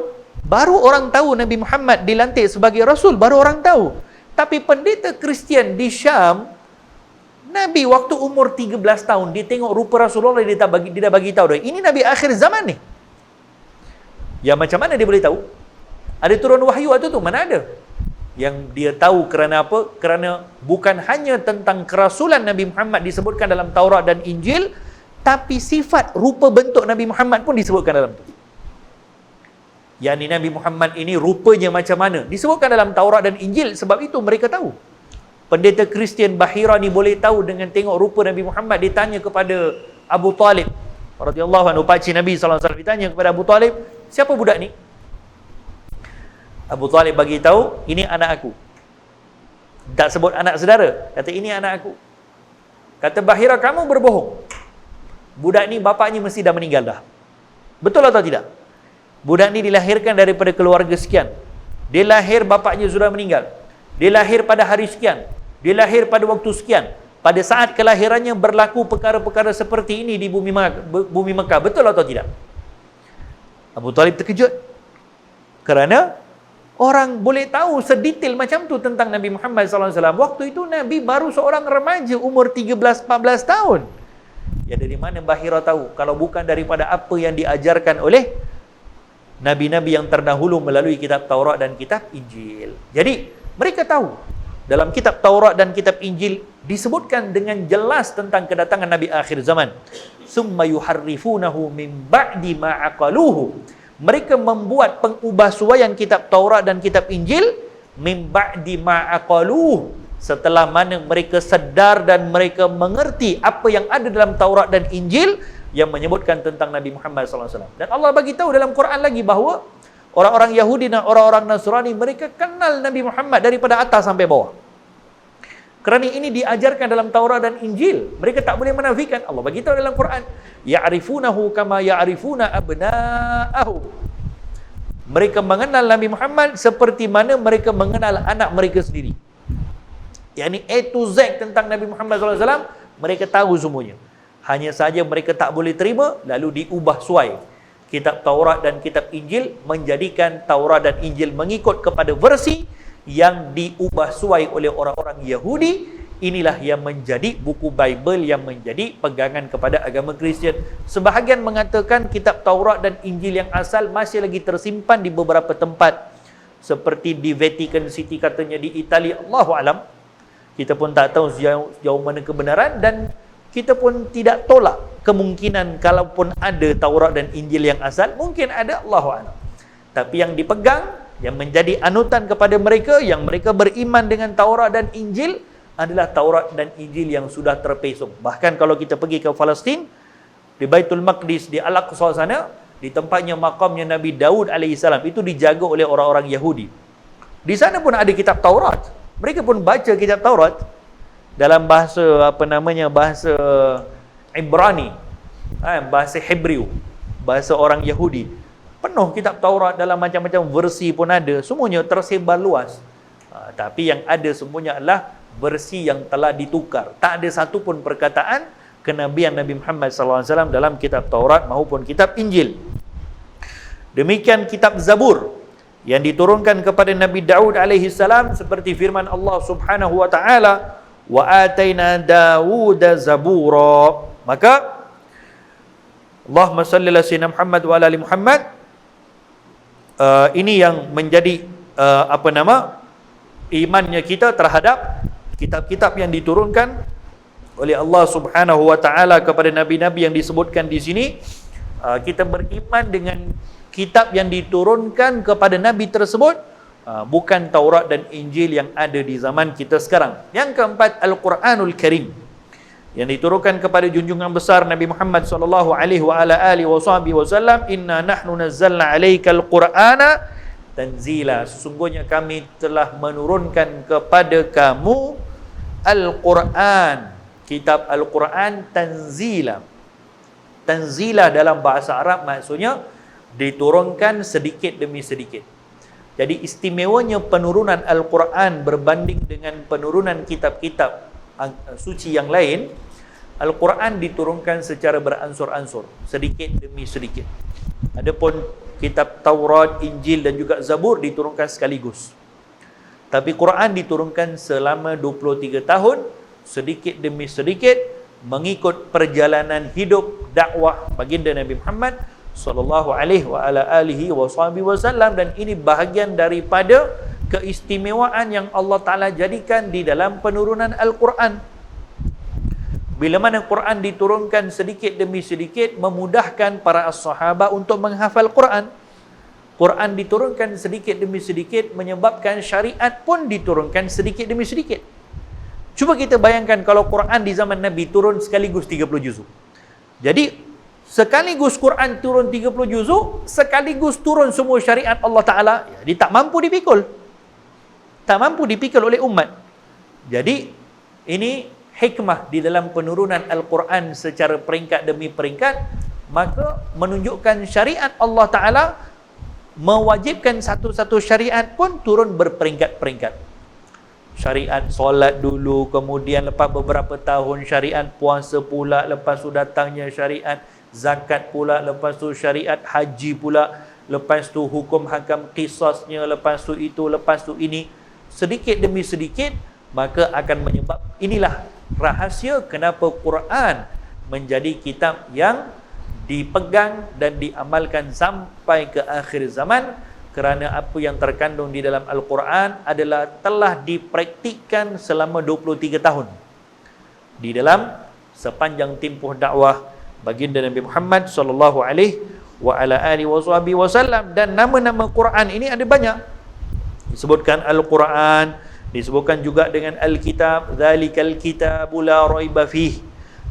A: baru orang tahu Nabi Muhammad dilantik sebagai Rasul, baru orang tahu. Tapi pendeta Kristian di Syam, Nabi waktu umur 13 tahun, dia tengok rupa Rasulullah, dia dah bagi tahu dah, ini Nabi akhir zaman ni. Ya macam mana dia boleh tahu? Ada turun wahyu waktu tu? Mana ada? Yang dia tahu kerana apa? Kerana bukan hanya tentang kerasulan Nabi Muhammad disebutkan dalam Taurat dan Injil, tapi sifat rupa bentuk Nabi Muhammad pun disebutkan dalam tu. Yani Nabi Muhammad ini rupanya macam mana? Disebutkan dalam Taurat dan Injil, sebab itu mereka tahu. Pendeta Kristian Bahira ni boleh tahu dengan tengok rupa Nabi Muhammad. Ditanya kepada Abu Talib radhiyallahu anhu, pakcik Nabi sallallahu alaihi wasallam, ditanya kepada Abu Talib, siapa budak ni? Abu Talib bagi tahu, ini anak aku. Tak sebut anak saudara, kata ini anak aku. Kata Bahira, kamu berbohong. Budak ni bapaknya mesti dah meninggal dah. Betul atau tidak? Budak ni dilahirkan daripada keluarga sekian. Dia lahir bapaknya sudah meninggal. Dia lahir pada hari sekian. Dia lahir pada waktu sekian. Pada saat kelahirannya berlaku perkara-perkara seperti ini di bumi Mekah. Betul atau tidak? Abu Talib terkejut. Kerana orang boleh tahu sedetail macam tu tentang Nabi Muhammad SAW. Waktu itu Nabi baru seorang remaja umur 13-14 tahun. Ya, dari mana Bahira tahu? Kalau bukan daripada apa yang diajarkan oleh Nabi-Nabi yang terdahulu melalui kitab Taurat dan kitab Injil. Jadi, mereka tahu. Dalam kitab Taurat dan kitab Injil disebutkan dengan jelas tentang kedatangan Nabi akhir zaman. Summa yuharrifunahu min ba'di ma'aqaluhu. Mereka membuat pengubahsuaian kitab Taurat dan kitab Injil min ba'di ma'aqaluhu, setelah mana mereka sedar dan mereka mengerti apa yang ada dalam Taurat dan Injil yang menyebutkan tentang Nabi Muhammad SAW. Dan Allah bagi tahu dalam Quran lagi bahawa orang-orang Yahudi dan orang-orang Nasrani, mereka kenal Nabi Muhammad daripada atas sampai bawah. Kerana ini diajarkan dalam Taurat dan Injil. Mereka tak boleh menafikan. Allah bagi tahu dalam Quran, ya'rifunahu kama ya'rifuna abna'ahum. Mereka mengenal Nabi Muhammad seperti mana mereka mengenal anak mereka sendiri. Yakni A to Z tentang Nabi Muhammad SAW, mereka tahu semuanya. Hanya saja mereka tak boleh terima, lalu diubah suai kitab Taurat dan kitab Injil, menjadikan Taurat dan Injil mengikut kepada versi yang diubah suai oleh orang-orang Yahudi. Inilah yang menjadi buku Bible yang menjadi pegangan kepada agama Kristian. Sebahagian mengatakan kitab Taurat dan Injil yang asal masih lagi tersimpan di beberapa tempat, seperti di Vatican City katanya di Italia. Allahu alam. Kita pun tak tahu sejauh mana kebenaran, dan kita pun tidak tolak kemungkinan kalaupun ada Taurat dan Injil yang asal, mungkin ada, Allahu a'lam. Tapi yang dipegang, yang menjadi anutan kepada mereka, yang mereka beriman dengan Taurat dan Injil, adalah Taurat dan Injil yang sudah terpesong. Bahkan kalau kita pergi ke Palestin, di Baitul Maqdis, di Al-Aqsa sana, di tempatnya makamnya Nabi Daud AS, itu dijaga oleh orang-orang Yahudi. Di sana pun ada kitab Taurat. Mereka pun baca kitab Taurat dalam bahasa bahasa Ibrani, bahasa Hebrew, bahasa orang Yahudi. Penuh kitab Taurat dalam macam-macam versi pun ada, semuanya tersebar luas. Tapi yang ada semuanya adalah versi yang telah ditukar. Tak ada satu pun perkataan kenabian Nabi Muhammad SAW dalam kitab Taurat maupun kitab Injil. Demikian kitab Zabur yang diturunkan kepada Nabi Daud alaihi salam, seperti firman Allah Subhanahu wa taala, wa ataina Dawuda zabura. Maka Allahumma salli ala sayyidina Muhammad wa ala ali Muhammad. Ini yang menjadi imannya kita terhadap kitab-kitab yang diturunkan oleh Allah Subhanahu wa taala kepada nabi-nabi yang disebutkan di sini. Kita beriman dengan kitab yang diturunkan kepada Nabi tersebut, bukan Taurat dan Injil yang ada di zaman kita sekarang. Yang keempat, Al-Quranul Karim, yang diturunkan kepada junjungan besar Nabi Muhammad sallallahu alaihi wasallam. Inna nahnu nazzalna alaikal Qur'ana tanzila. Sesungguhnya kami telah menurunkan kepada kamu Al-Quran, kitab Al-Quran, tanzila. Tanzila dalam bahasa Arab maksudnya diturunkan sedikit demi sedikit. Jadi istimewanya penurunan Al-Quran berbanding dengan penurunan kitab-kitab suci yang lain, Al-Quran diturunkan secara beransur-ansur, sedikit demi sedikit. Adapun kitab Taurat, Injil dan juga Zabur diturunkan sekaligus. Tapi Quran diturunkan selama 23 tahun, sedikit demi sedikit, mengikut perjalanan hidup dakwah baginda Nabi Muhammad sallallahu alaihi wa ala alihi wasallam. Dan ini bahagian daripada keistimewaan yang Allah Ta'ala jadikan di dalam penurunan Al-Quran. Bila mana Quran diturunkan sedikit demi sedikit, memudahkan para sahabat untuk menghafal Quran. Quran diturunkan sedikit demi sedikit, menyebabkan syariat pun diturunkan sedikit demi sedikit. Cuba kita bayangkan kalau Quran di zaman Nabi turun sekaligus 30 juzuk. Jadi sekaligus Quran turun 30 juzuk, sekaligus turun semua syariat Allah Ta'ala, dia tak mampu dipikul. Tak mampu dipikul oleh umat. Jadi ini hikmah di dalam penurunan Al-Quran secara peringkat demi peringkat. Maka menunjukkan syariat Allah Ta'ala mewajibkan satu-satu syariat pun turun berperingkat-peringkat. Syariat solat dulu, kemudian lepas beberapa tahun syariat puasa pula, lepas tu datangnya syariat zakat pula, lepas tu syariat haji pula, lepas tu hukum hakam qisasnya, lepas tu itu, lepas tu ini, sedikit demi sedikit, maka akan menyebab, inilah rahsia kenapa Quran menjadi kitab yang dipegang dan diamalkan sampai ke akhir zaman, kerana apa yang terkandung di dalam Al-Quran adalah telah dipraktikkan selama 23 tahun di dalam sepanjang tempoh dakwah baginda Nabi Muhammad sallallahu alaihi wa ala alihi wasallam. Dan nama-nama Quran ini ada banyak. Disebutkan Al-Quran, disebutkan juga dengan Al-Kitab, dzalikal kitabu la raiba fih.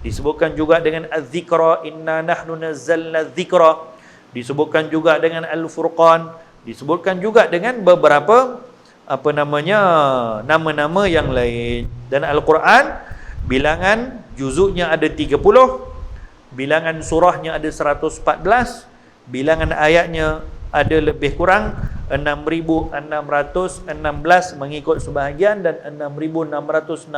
A: Disebutkan juga dengan Az-Zikra, inna nahnu nazzalna dzikra. Disebutkan juga dengan Al-Furqan, disebutkan juga dengan beberapa nama-nama yang lain. Dan Al-Quran bilangan juzuknya ada 30, bilangan surahnya ada 114, bilangan ayatnya ada lebih kurang 6,616 mengikut sebahagian dan 6,666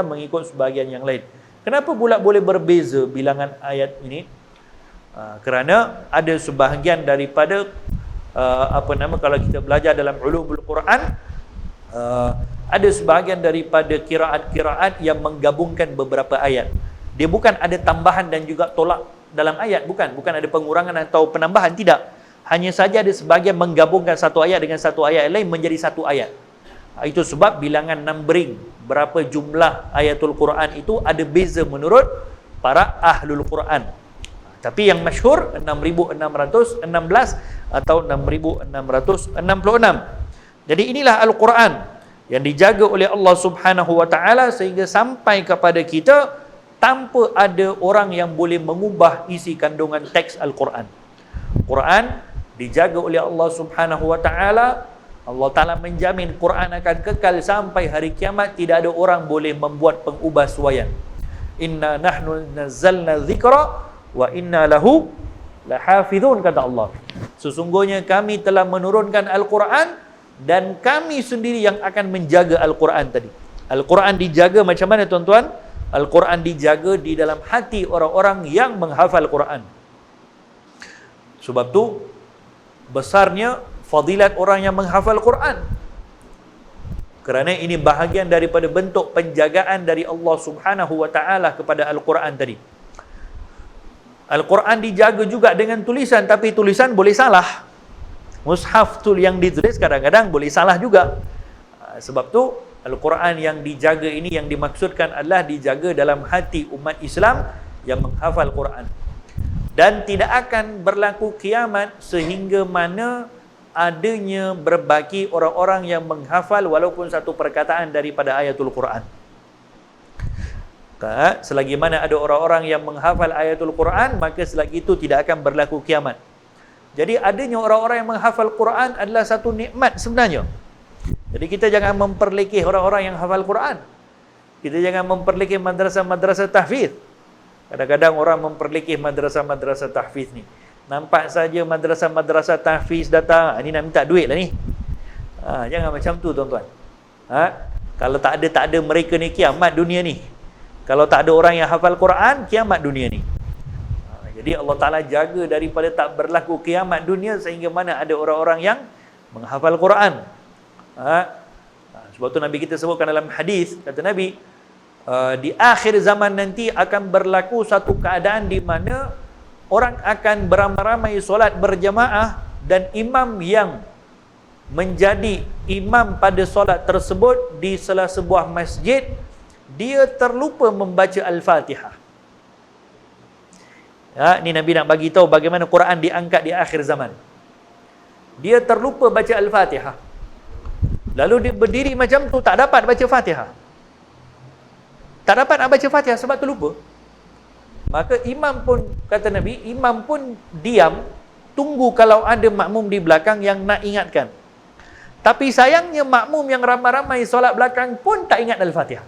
A: mengikut sebahagian yang lain. Kenapa pula boleh berbeza bilangan ayat ini? Kerana ada sebahagian daripada kalau kita belajar dalam ulumul Quran, ada sebahagian daripada kiraat-kiraat yang menggabungkan beberapa ayat. Dia bukan ada tambahan dan juga tolak dalam ayat, bukan ada pengurangan atau penambahan, tidak. Hanya saja ada sebahagian menggabungkan satu ayat dengan satu ayat lain menjadi satu ayat. Itu sebab bilangan numbering, berapa jumlah ayatul Quran itu ada beza menurut para ahlul Quran. Tapi yang masyhur 6,616 atau 6,666. Jadi inilah Al-Quran yang dijaga oleh Allah Subhanahu wa taala sehingga sampai kepada kita tanpa ada orang yang boleh mengubah isi kandungan teks Al-Quran. Quran dijaga oleh Allah Subhanahu wa taala. Allah Taala menjamin Quran akan kekal sampai hari kiamat, tidak ada orang boleh membuat pengubah suaian. Inna nahnu nazzalna dzikra wa inna lahu lahafizun, kata Allah. Sesungguhnya kami telah menurunkan Al-Quran dan kami sendiri yang akan menjaga Al-Quran tadi. Al-Quran dijaga macam mana, tuan-tuan? Al-Quran dijaga di dalam hati orang-orang yang menghafal Quran. Sebab tu besarnya fadilat orang yang menghafal Quran, kerana ini bahagian daripada bentuk penjagaan dari Allah Subhanahu wa taala kepada Al-Quran tadi. Al-Quran dijaga juga dengan tulisan, tapi tulisan boleh salah. Mushaf tu yang ditulis kadang-kadang boleh salah juga. Sebab tu Al-Quran yang dijaga ini, yang dimaksudkan adalah dijaga dalam hati umat Islam yang menghafal Quran. Dan tidak akan berlaku kiamat sehingga mana adanya berbagi orang-orang yang menghafal walaupun satu perkataan daripada ayatul Quran. Selagi mana ada orang-orang yang menghafal ayatul Quran, maka selagi itu tidak akan berlaku kiamat. Jadi adanya orang-orang yang menghafal Quran adalah satu nikmat sebenarnya. Jadi kita jangan memperlekeh orang-orang yang hafal Quran. Kita jangan memperlekeh madrasah-madrasah tahfiz. Kadang-kadang orang memperlekeh madrasah-madrasah tahfiz ni. Nampak saja madrasah-madrasah tahfiz datang, ni nak minta duit lah ni. Jangan macam tu, tuan-tuan. Kalau tak ada mereka ni, kiamat dunia ni. Kalau tak ada orang yang hafal Quran, kiamat dunia ni. Jadi Allah Ta'ala jaga daripada tak berlaku kiamat dunia sehingga mana ada orang-orang yang menghafal Quran. Sebab tu Nabi kita sebutkan dalam hadis, kata Nabi, di akhir zaman nanti akan berlaku satu keadaan di mana orang akan beramai-ramai solat berjamaah dan imam yang menjadi imam pada solat tersebut di salah sebuah masjid, dia terlupa membaca Al-Fatihah. Ni Nabi nak bagi tahu bagaimana Quran diangkat di akhir zaman. Dia terlupa baca Al-Fatihah. Lalu dia berdiri macam tu, tak dapat baca Fatihah. Tak dapat nak baca Fatihah sebab terlupa. Maka imam pun, kata Nabi, imam pun diam, tunggu kalau ada makmum di belakang yang nak ingatkan. Tapi sayangnya makmum yang ramai-ramai solat belakang pun tak ingat Al-Fatihah.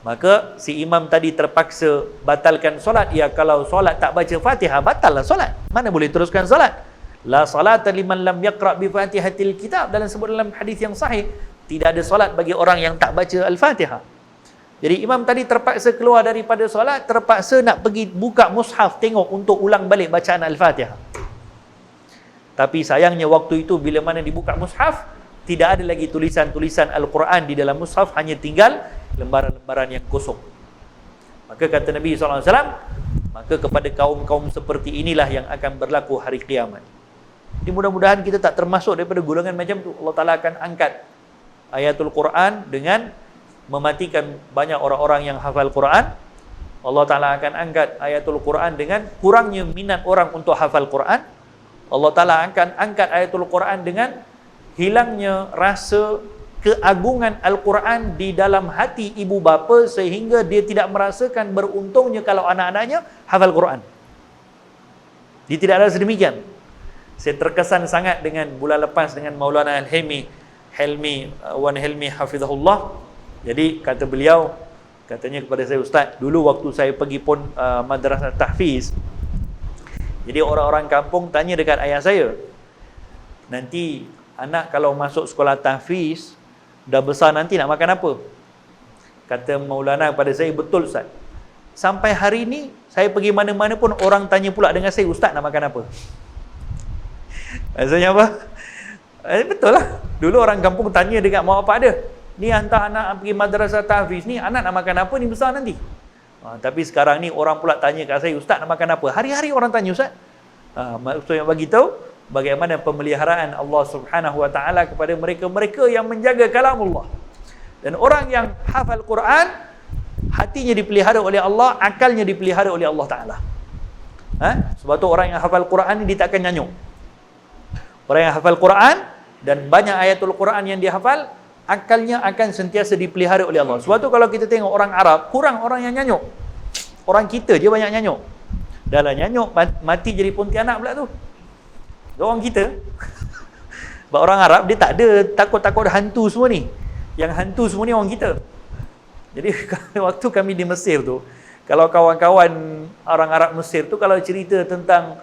A: Maka si imam tadi terpaksa batalkan solat. Ya, kalau solat tak baca Fatihah, batallah solat. Mana boleh teruskan solat? La salata liman lam yaqra' bi Fatihatil kitab. Dalam sebut dalam hadis yang sahih, tidak ada solat bagi orang yang tak baca Al-Fatihah. Jadi imam tadi terpaksa keluar daripada solat, terpaksa nak pergi buka mushaf tengok untuk ulang balik bacaan Al-Fatihah. Tapi sayangnya waktu itu bila mana dibuka mushaf, tidak ada lagi tulisan-tulisan Al-Quran di dalam mushaf, hanya tinggal lembaran-lembaran yang kosong. Maka kata Nabi SAW, maka kepada kaum-kaum seperti inilah yang akan berlaku hari kiamat. Jadi mudah-mudahan kita tak termasuk daripada golongan macam tu. Allah Ta'ala akan angkat ayatul Quran dengan mematikan banyak orang-orang yang hafal Quran. Allah Ta'ala akan angkat ayatul Quran dengan kurangnya minat orang untuk hafal Quran. Allah Ta'ala akan angkat ayatul Quran dengan hilangnya rasa keagungan Al-Quran di dalam hati ibu bapa, sehingga dia tidak merasakan beruntungnya kalau anak-anaknya hafal Quran. Dia tidak ada sedemikian. Saya terkesan sangat dengan bulan lepas dengan Maulana Helmi Wan Helmi Hafizahullah. Jadi kata beliau, katanya kepada saya, Ustaz, dulu waktu saya pergi pun madrasah tahfiz, jadi orang-orang kampung tanya dekat ayah saya, nanti anak kalau masuk sekolah tahfiz dah besar nanti nak makan apa? Kata Maulana kepada saya, betul Ustaz, sampai hari ni saya pergi mana-mana pun orang tanya pula dengan saya, Ustaz nak makan apa? Maksudnya apa? Betul lah. Dulu orang kampung tanya dekat mak bapak dia, ni hantar anak pergi madrasah tahfiz ni, anak nak makan apa ni besar nanti? Tapi sekarang ni orang pula tanya kat saya, Ustaz nak makan apa? Hari-hari orang tanya Ustaz. Maksudnya bagi tahu bagaimana pemeliharaan Allah Subhanahu Wa Taala kepada mereka-mereka yang menjaga kalamullah. Dan orang yang hafal Quran, hatinya dipelihara oleh Allah, akalnya dipelihara oleh Allah Taala. Sebab tu orang yang hafal Quran ni dia tak akan nyanyuk. Orang yang hafal Quran dan banyak ayatul Quran yang dia hafal, akalnya akan sentiasa dipelihara oleh Allah. Sebab tu kalau kita tengok orang Arab, kurang orang yang nyanyuk. Orang kita je banyak nyanyuk. Dah lah nyanyuk, mati jadi pontianak pula tu. Orang kita. Sebab orang Arab, dia tak ada takut-takut hantu semua ni. Yang hantu semua ni orang kita. Jadi waktu kami di Mesir tu, kalau kawan-kawan orang Arab Mesir tu, kalau cerita tentang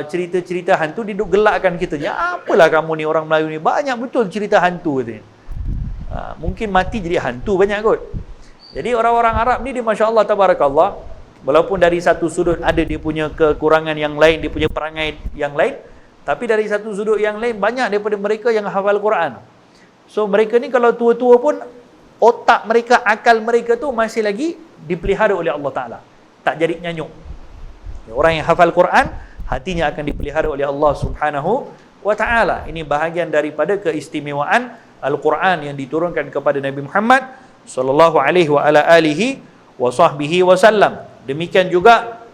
A: cerita-cerita hantu, dia duk gelakkan kita. Ya, apalah kamu ni orang Melayu ni, banyak betul cerita hantu katanya. Mungkin mati jadi hantu banyak kot. Jadi orang-orang Arab ni dia Masya Allah Tabarakallah, walaupun dari satu sudut ada dia punya kekurangan yang lain, dia punya perangai yang lain, tapi dari satu sudut yang lain banyak daripada mereka yang hafal Quran. So mereka ni kalau tua-tua pun otak mereka, akal mereka tu masih lagi dipelihara oleh Allah Ta'ala, tak jadi nyanyuk. Orang yang hafal Quran, hatinya akan dipelihara oleh Allah Subhanahu Wa Ta'ala. Ini bahagian daripada keistimewaan Al-Quran yang diturunkan kepada Nabi Muhammad sallallahu alaihi wa ala alihi wa sahbihi wasallam. Demikian juga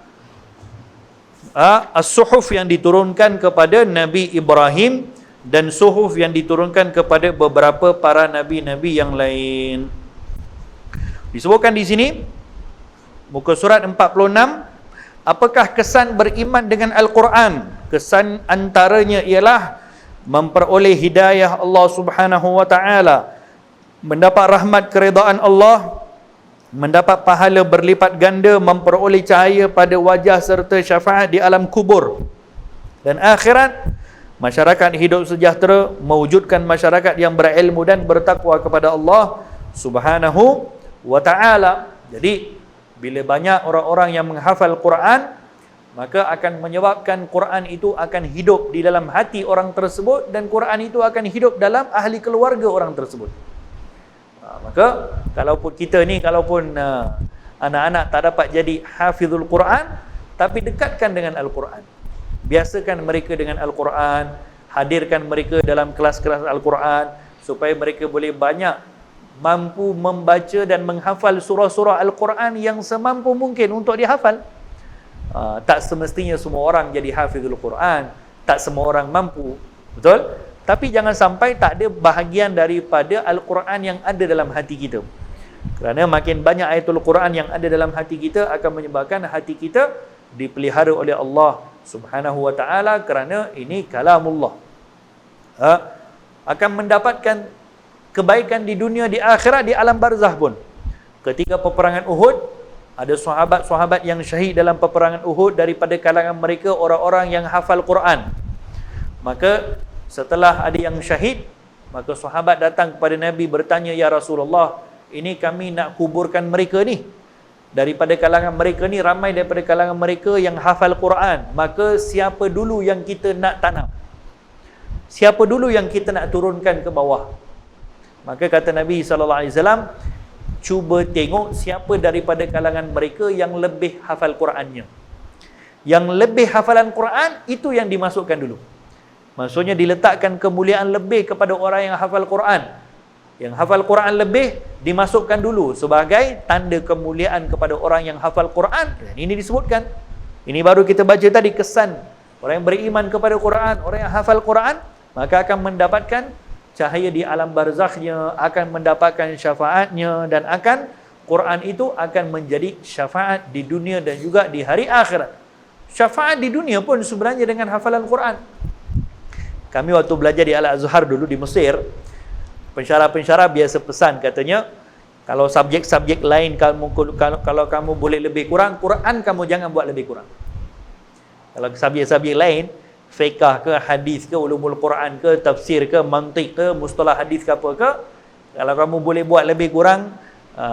A: as-suhuf yang diturunkan kepada Nabi Ibrahim dan suhuf yang diturunkan kepada beberapa para nabi-nabi yang lain. Disebutkan di sini muka surat 46, apakah kesan beriman dengan Al-Quran? Kesan antaranya ialah memperoleh hidayah Allah Subhanahu Wa Taala, mendapat rahmat keredaan Allah, mendapat pahala berlipat ganda, memperoleh cahaya pada wajah serta syafaat di alam kubur dan akhirat, masyarakat hidup sejahtera, mewujudkan masyarakat yang berilmu dan bertakwa kepada Allah Subhanahu Wa Taala. Jadi bila banyak orang-orang yang menghafal Quran, maka akan menyebabkan Quran itu akan hidup di dalam hati orang tersebut, dan Quran itu akan hidup dalam ahli keluarga orang tersebut. Maka kalaupun kita ni, kalaupun anak-anak tak dapat jadi hafizul Quran, tapi dekatkan dengan Al-Quran, biasakan mereka dengan Al-Quran, hadirkan mereka dalam kelas-kelas Al-Quran, supaya mereka boleh banyak mampu membaca dan menghafal surah-surah Al-Quran yang semampu mungkin untuk dihafal. Tak semestinya semua orang jadi hafizul Quran, tak semua orang mampu, betul? Tapi jangan sampai tak ada bahagian daripada Al-Quran yang ada dalam hati kita. Kerana makin banyak ayatul Quran yang ada dalam hati kita akan menyebabkan hati kita dipelihara oleh Allah Subhanahu Wa Taala, kerana ini kalamullah. Akan mendapatkan kebaikan di dunia, di akhirat, di alam barzah pun. Ketika peperangan Uhud, ada sahabat-sahabat yang syahid dalam peperangan Uhud, daripada kalangan mereka orang-orang yang hafal Quran. Maka setelah ada yang syahid, maka sahabat datang kepada Nabi bertanya, Ya Rasulullah, ini kami nak kuburkan mereka ni. Daripada kalangan mereka ni, ramai daripada kalangan mereka yang hafal Quran. Maka siapa dulu yang kita nak tanam? Siapa dulu yang kita nak turunkan ke bawah? Maka kata Nabi SAW, cuba tengok siapa daripada kalangan mereka yang lebih hafal Qurannya. Yang lebih hafalan Quran, itu yang dimasukkan dulu. Maksudnya diletakkan kemuliaan lebih kepada orang yang hafal Quran. Yang hafal Quran lebih dimasukkan dulu sebagai tanda kemuliaan kepada orang yang hafal Quran. Ini disebutkan. Ini baru kita baca tadi kesan orang yang beriman kepada Quran, orang yang hafal Quran, maka akan mendapatkan cahaya di alam barzakhnya, akan mendapatkan syafaatnya, dan Quran itu akan menjadi syafaat di dunia dan juga di hari akhirat. Syafaat di dunia pun sebenarnya dengan hafalan Quran. Kami waktu belajar di Al-Azhar dulu di Mesir, pensyarah-pensyarah biasa pesan, katanya, kalau subjek-subjek lain kalau kamu boleh lebih kurang, Quran kamu jangan buat lebih kurang. Kalau subjek-subjek lain, fiqh ke, hadis ke, ulumul Quran ke, tafsir ke, mantiq ke, mustalah hadis ke apa ke, kalau kamu boleh buat lebih kurang,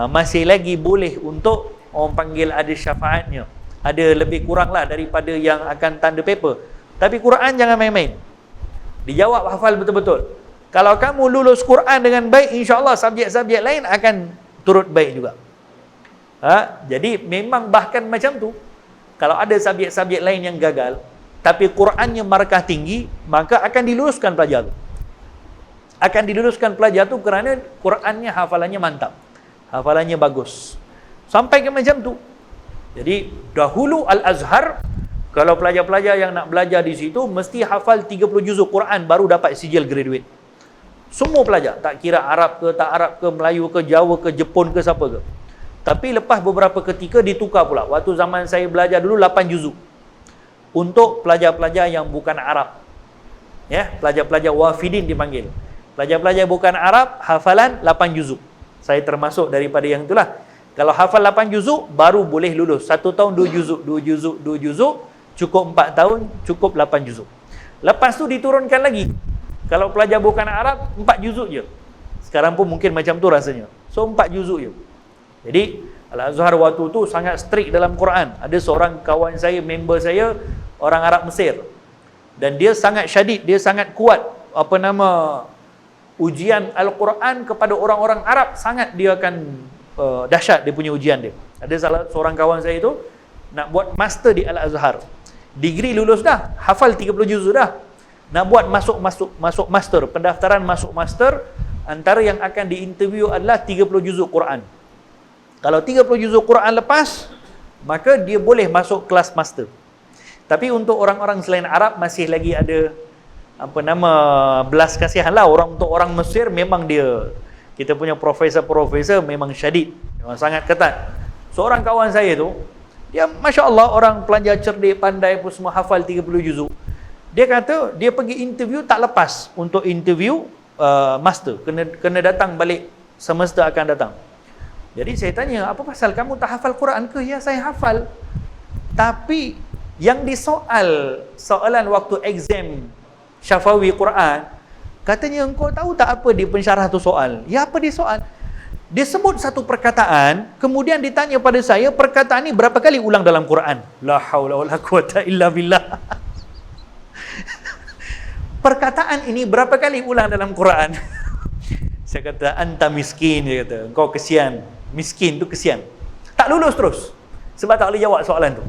A: masih lagi boleh untuk orang panggil ada syafaatnya, ada lebih kurang lah daripada yang akan tanda paper. Tapi Quran jangan main-main. Dijawab hafal betul-betul. Kalau kamu lulus Quran dengan baik, insya-Allah subjek-subjek lain akan turut baik juga. Jadi memang bahkan macam tu. Kalau ada subjek-subjek lain yang gagal, tapi Qurannya markah tinggi, maka akan diluluskan pelajar tu. Akan diluluskan pelajar tu kerana Qurannya hafalannya mantap. Hafalannya bagus. Sampai ke macam tu. Jadi dahulu Al-Azhar, kalau pelajar-pelajar yang nak belajar di situ mesti hafal 30 juzuk Quran baru dapat sijil graduate. Semua pelajar, tak kira Arab ke, tak Arab ke, Melayu ke, Jawa ke, Jepun ke, siapa ke. Tapi lepas beberapa ketika ditukar pula. Waktu zaman saya belajar dulu 8 juzuk. Untuk pelajar-pelajar yang bukan Arab. Ya, pelajar-pelajar wafidin dipanggil. Pelajar-pelajar bukan Arab, hafalan 8 juzuk. Saya termasuk daripada yang itulah. Kalau hafal 8 juzuk, baru boleh lulus. 1 tahun 2 juzuk, 2 juzuk, 2 juzuk. Cukup 4 tahun, cukup 8 juzuk. Lepas tu diturunkan lagi. Kalau pelajar bukan Arab, 4 juzuk je. Sekarang pun mungkin macam tu rasanya. So 4 juzuk je. Jadi Al-Azhar waktu tu sangat strict dalam Quran. Ada seorang kawan saya, member saya, orang Arab Mesir. Dan dia sangat syadid, dia sangat kuat. Ujian Al-Quran kepada orang-orang Arab, sangat dia akan dahsyat dia punya ujian dia. Ada seorang kawan saya tu nak buat master di Al-Azhar. Degree lulus dah, hafal 30 juzuk dah. Nak buat masuk master, pendaftaran masuk master, antara yang akan diinterview adalah 30 juzuk Quran. Kalau 30 juzuk Quran lepas, maka dia boleh masuk kelas master. Tapi untuk orang-orang selain Arab masih lagi ada belas kasihan lah. Untuk orang Mesir memang kita punya profesor memang syadid, memang sangat ketat. Seorang kawan saya tu, dia Masya Allah orang pelajar cerdik, pandai pun semua, hafal 30 juzuk. Dia kata dia pergi interview tak lepas untuk interview master, kena datang balik, semester akan datang. Jadi saya tanya, apa pasal kamu tak hafal Quran ke? Ya, saya hafal. Tapi yang soalan waktu exam Syafawi Quran, katanya, engkau tahu tak apa di pensyarah tu soal? Ya, apa dia soal? Dia sebut satu perkataan, kemudian ditanya pada saya, perkataan ni berapa kali ulang dalam Quran? La haula wala quwata illa billah. Perkataan ini berapa kali ulang dalam Quran? Saya kata, anta miskin, dia kata, engkau kesian. Miskin tu kesian. Tak lulus terus. Sebab tak boleh jawab soalan tu.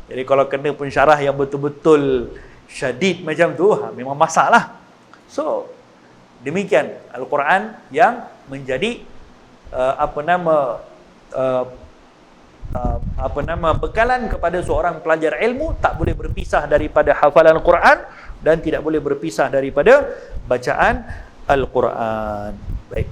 A: Jadi kalau kena pensyarah yang betul-betul syadid macam tu, memang masalah. So, demikian Al-Quran yang menjadi bekalan kepada seorang pelajar ilmu, tak boleh berpisah daripada hafalan Al-Quran dan tidak boleh berpisah daripada bacaan Al-Quran. Baik.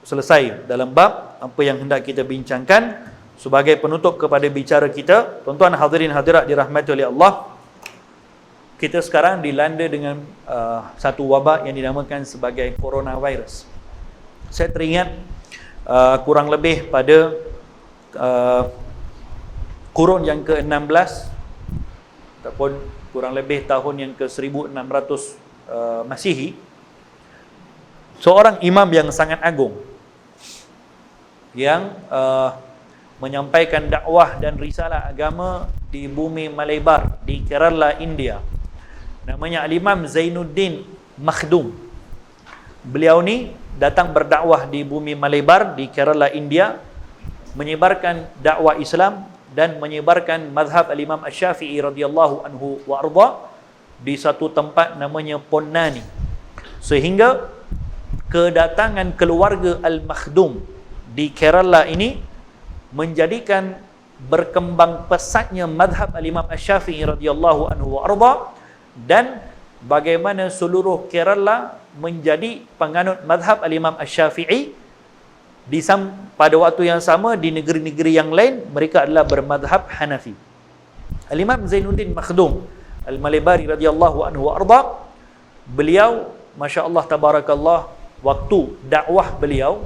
A: Selesai dalam bab apa yang hendak kita bincangkan. Sebagai penutup kepada bicara kita, tuan-tuan hadirin hadirat dirahmati oleh Allah, kita sekarang dilanda dengan satu wabak yang dinamakan sebagai coronavirus. Saya teringat kurang lebih pada kurun yang ke-16 ataupun kurang lebih tahun yang ke-1600 Masihi, seorang imam yang sangat agung, yang menyampaikan dakwah dan risalah agama di bumi Malabar di Kerala, India. Namanya Al-Imam Zainuddin Makhdum. Beliau ni datang berdakwah di bumi Malabar di Kerala, India, menyebarkan dakwah Islam dan menyebarkan mazhab Al-Imam Asy-Syafi'i radhiyallahu anhu wa arda di satu tempat namanya Ponnani. Sehingga kedatangan keluarga Al-Makhdum di Kerala ini menjadikan berkembang pesatnya mazhab Al-Imam Asy-Syafi'i radhiyallahu anhu wa arda, dan bagaimana seluruh Kerala menjadi penganut mazhab Al-Imam Asy-Syafi'i. Pada waktu yang sama di negeri-negeri yang lain mereka adalah bermadhab Hanafi. Al-Imam Zainuddin Makhdum Al-Malibari radhiyallahu anhu wa arda, beliau masya-Allah tabarakallah, waktu dakwah beliau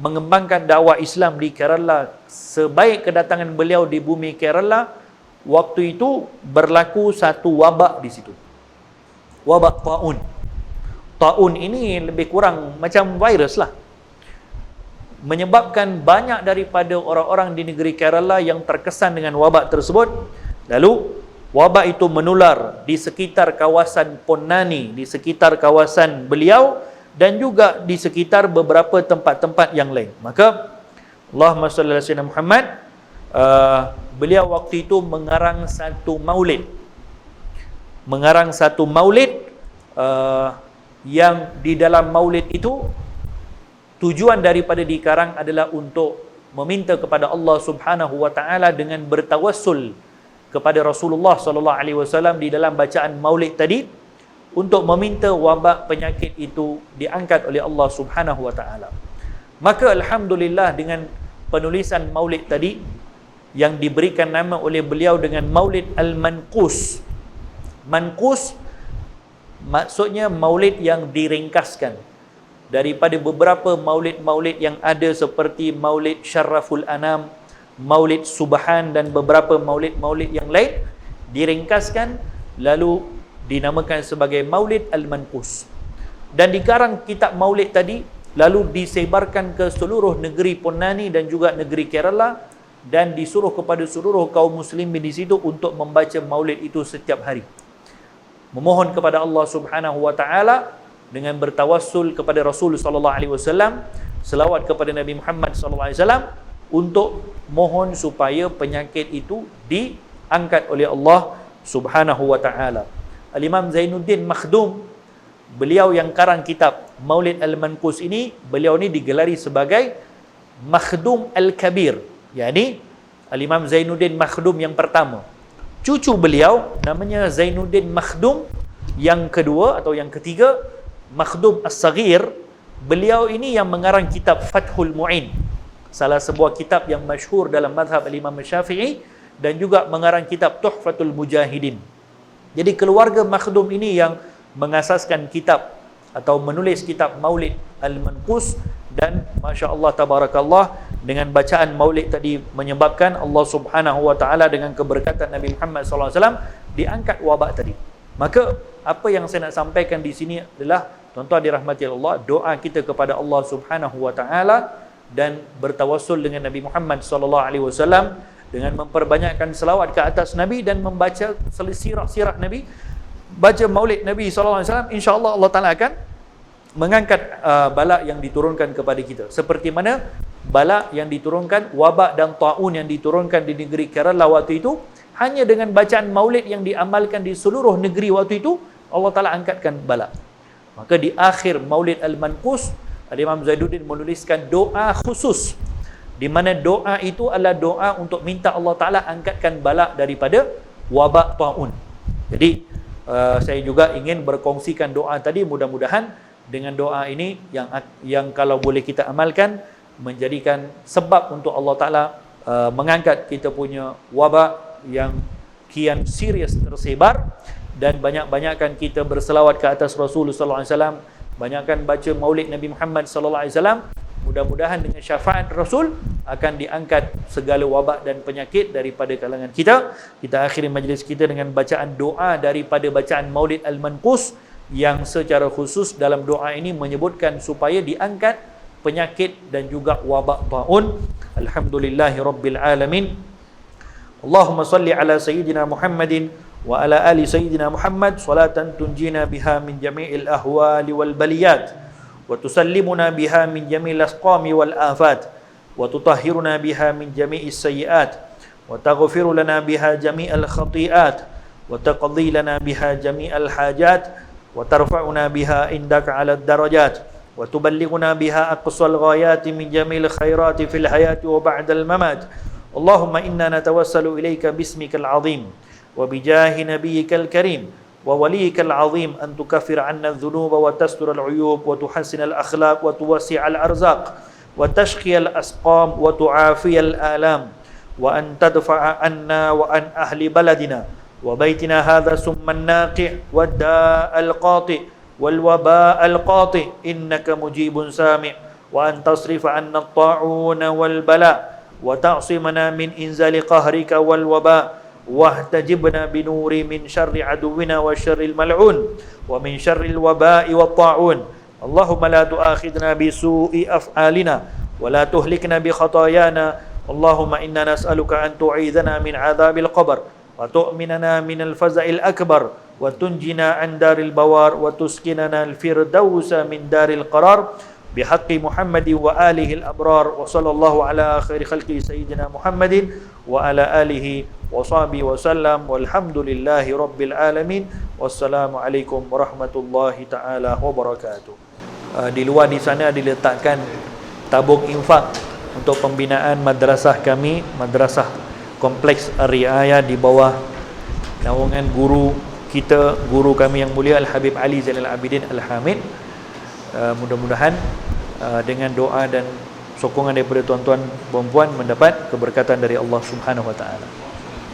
A: mengembangkan dakwah Islam di Kerala, sebaik kedatangan beliau di bumi Kerala, waktu itu berlaku satu wabak di situ. Wabak taun. Taun ini lebih kurang macam virus lah, menyebabkan banyak daripada orang-orang di negeri Kerala yang terkesan dengan wabak tersebut. Lalu wabak itu menular di sekitar kawasan Ponnani, di sekitar kawasan beliau, dan juga di sekitar beberapa tempat-tempat yang lain. Maka Allahumma shalli ala sayyidina Muhammad, beliau waktu itu mengarang satu maulid. Yang di dalam maulid itu tujuan daripada dikarang adalah untuk meminta kepada Allah Subhanahu wa taala dengan bertawassul kepada Rasulullah sallallahu alaihi wasallam di dalam bacaan maulid tadi, untuk meminta wabak penyakit itu diangkat oleh Allah Subhanahu wa taala. Maka alhamdulillah, dengan penulisan maulid tadi yang diberikan nama oleh beliau dengan Maulid Al-Manqus. Manqus maksudnya maulid yang diringkaskan daripada beberapa maulid-maulid yang ada, seperti Maulid Syarraful Anam, Maulid Subhan, dan beberapa maulid-maulid yang lain diringkaskan lalu dinamakan sebagai Maulid Al-Manqus. Dan dikarang kitab maulid tadi lalu disebarkan ke seluruh negeri Ponnani dan juga negeri Kerala, dan disuruh kepada seluruh kaum muslimin di situ untuk membaca maulid itu setiap hari, memohon kepada Allah Subhanahu wa taala dengan bertawassul kepada Rasul sallallahu alaihi wasallam, selawat kepada Nabi Muhammad sallallahu alaihi wasallam, untuk mohon supaya penyakit itu diangkat oleh Allah Subhanahu wa taala. Al-Imam Zainuddin Makhdum, beliau yang karang kitab Maulid Al-Manqus ini, beliau ni digelari sebagai Makhdum Al-Kabir, yakni Al-Imam Zainuddin Makhdum yang pertama. Cucu beliau namanya Zainuddin Makhdum yang kedua atau yang ketiga, Makhdum As-Saghir. Beliau ini yang mengarang kitab Fathul Mu'in, salah sebuah kitab yang masyhur dalam mazhab Al-Imam Syafi'i, dan juga mengarang kitab Tuhfatul Mujahidin. Jadi keluarga Makhdum ini yang mengasaskan kitab atau menulis kitab Maulid Al-Manqus, dan masya-Allah tabarakallah, dengan bacaan maulid tadi menyebabkan Allah Subhanahu wa taala dengan keberkatan Nabi Muhammad sallallahu alaihi wasallam diangkat wabak tadi. Maka apa yang saya nak sampaikan di sini adalah, tuan-tuan dirahmati Allah, doa kita kepada Allah Subhanahu wa taala dan bertawassul dengan Nabi Muhammad sallallahu alaihi wasallam dengan memperbanyakkan selawat ke atas Nabi dan membaca sirah Nabi, baca maulid Nabi sallallahu alaihi wasallam, insya-Allah Allah Taala akan mengangkat bala yang diturunkan kepada kita. Seperti mana bala yang diturunkan, wabak dan taun yang diturunkan di negeri Kerala waktu itu, hanya dengan bacaan maulid yang diamalkan di seluruh negeri waktu itu, Allah Taala angkatkan bala. Maka di akhir Maulid Al-Manqus, Imam Zainuddin menuliskan doa khusus, di mana doa itu adalah doa untuk minta Allah Ta'ala angkatkan bala daripada wabak ta'un. Jadi saya juga ingin berkongsikan doa tadi, mudah-mudahan dengan doa ini yang kalau boleh kita amalkan, menjadikan sebab untuk Allah Ta'ala mengangkat kita punya wabak yang kian serius tersebar, dan banyak-banyakkan kita berselawat ke atas Rasulullah sallallahu alaihi wasallam, banyakkan baca maulid Nabi Muhammad sallallahu alaihi wasallam. Mudah-mudahan dengan syafaat Rasul akan diangkat segala wabak dan penyakit daripada kalangan kita. Kita akhiri majlis kita dengan bacaan doa daripada bacaan Maulid Al-Manqus, yang secara khusus dalam doa ini menyebutkan supaya diangkat penyakit dan juga wabak taun. Alhamdulillahi rabbil alamin. Allahumma salli ala sayyidina Muhammadin wa ala ali sayyidina Muhammad salatan tunjina biha min jami'il ahwali wal baliyat wa tusallimuna biha min jami'il asqami wal afat wa tutahhiruna biha min jami'is sayyiat wa taghfiru lana biha jami'al khati'at wa taqdi lana biha jami'al hajat wa tarfa'una biha indaka 'ala darajat wa tuballighuna biha aqsal ghayati min jami'il khairati fil hayati wa ba'dal mamat. Allahumma inna natawassalu ilayka bismikal azim wa bijahi nabiyyikal karim wa waliyikal azim an tukaffir 'anna adh-dhunuba wa tastura al-'uyub wa tuhassinal akhlaq wa tuwassi'al arzaq wa tashqiyal asqam wa tu'afiyal alam wa an tadfa'a anna wa an ahli baladina wa baitina hadha summan naqi' wa da'al qati' wal waba'al qati' innaka mujibun sami' wa an tasrifa 'anna at-ta'una wal bala' wa ta'simana min inzali qahrika wal waba' wahtajibna binuri min syarri aduwina wa syarril mal'un wa min syarril waba'i wat ta'un. Allahumma la tu'akhidna bi su'i af'alina wa la tuhlikna bi khatayana. Allahumma inna nas'aluka an tu'idhana min 'adzabil qabr wa tu'minana min al-faza'il akbar wa tunjina an daril bawar wa tuskinana al-firdausa min daril qarar bihaqqi Muhammadin wa alihi al-abrar wa sallallahu ala khairi khalqi sayyidina Muhammadin wa ala alihi wa sahbihi wa sallam walhamdulillahi rabbil alamin. Wassalamu alaikum warahmatullahi taala wabarakatuh. Di luar di sana diletakkan tabung infak untuk pembinaan madrasah kami, madrasah kompleks Ar-Riayah di bawah naungan guru kita, guru kami yang mulia Al-Habib Ali Zainal Abidin Al-Hamid. Mudah-mudahan dengan doa dan sokongan daripada tuan-tuan puan-puan mendapat keberkatan dari Allah Subhanahu wa taala.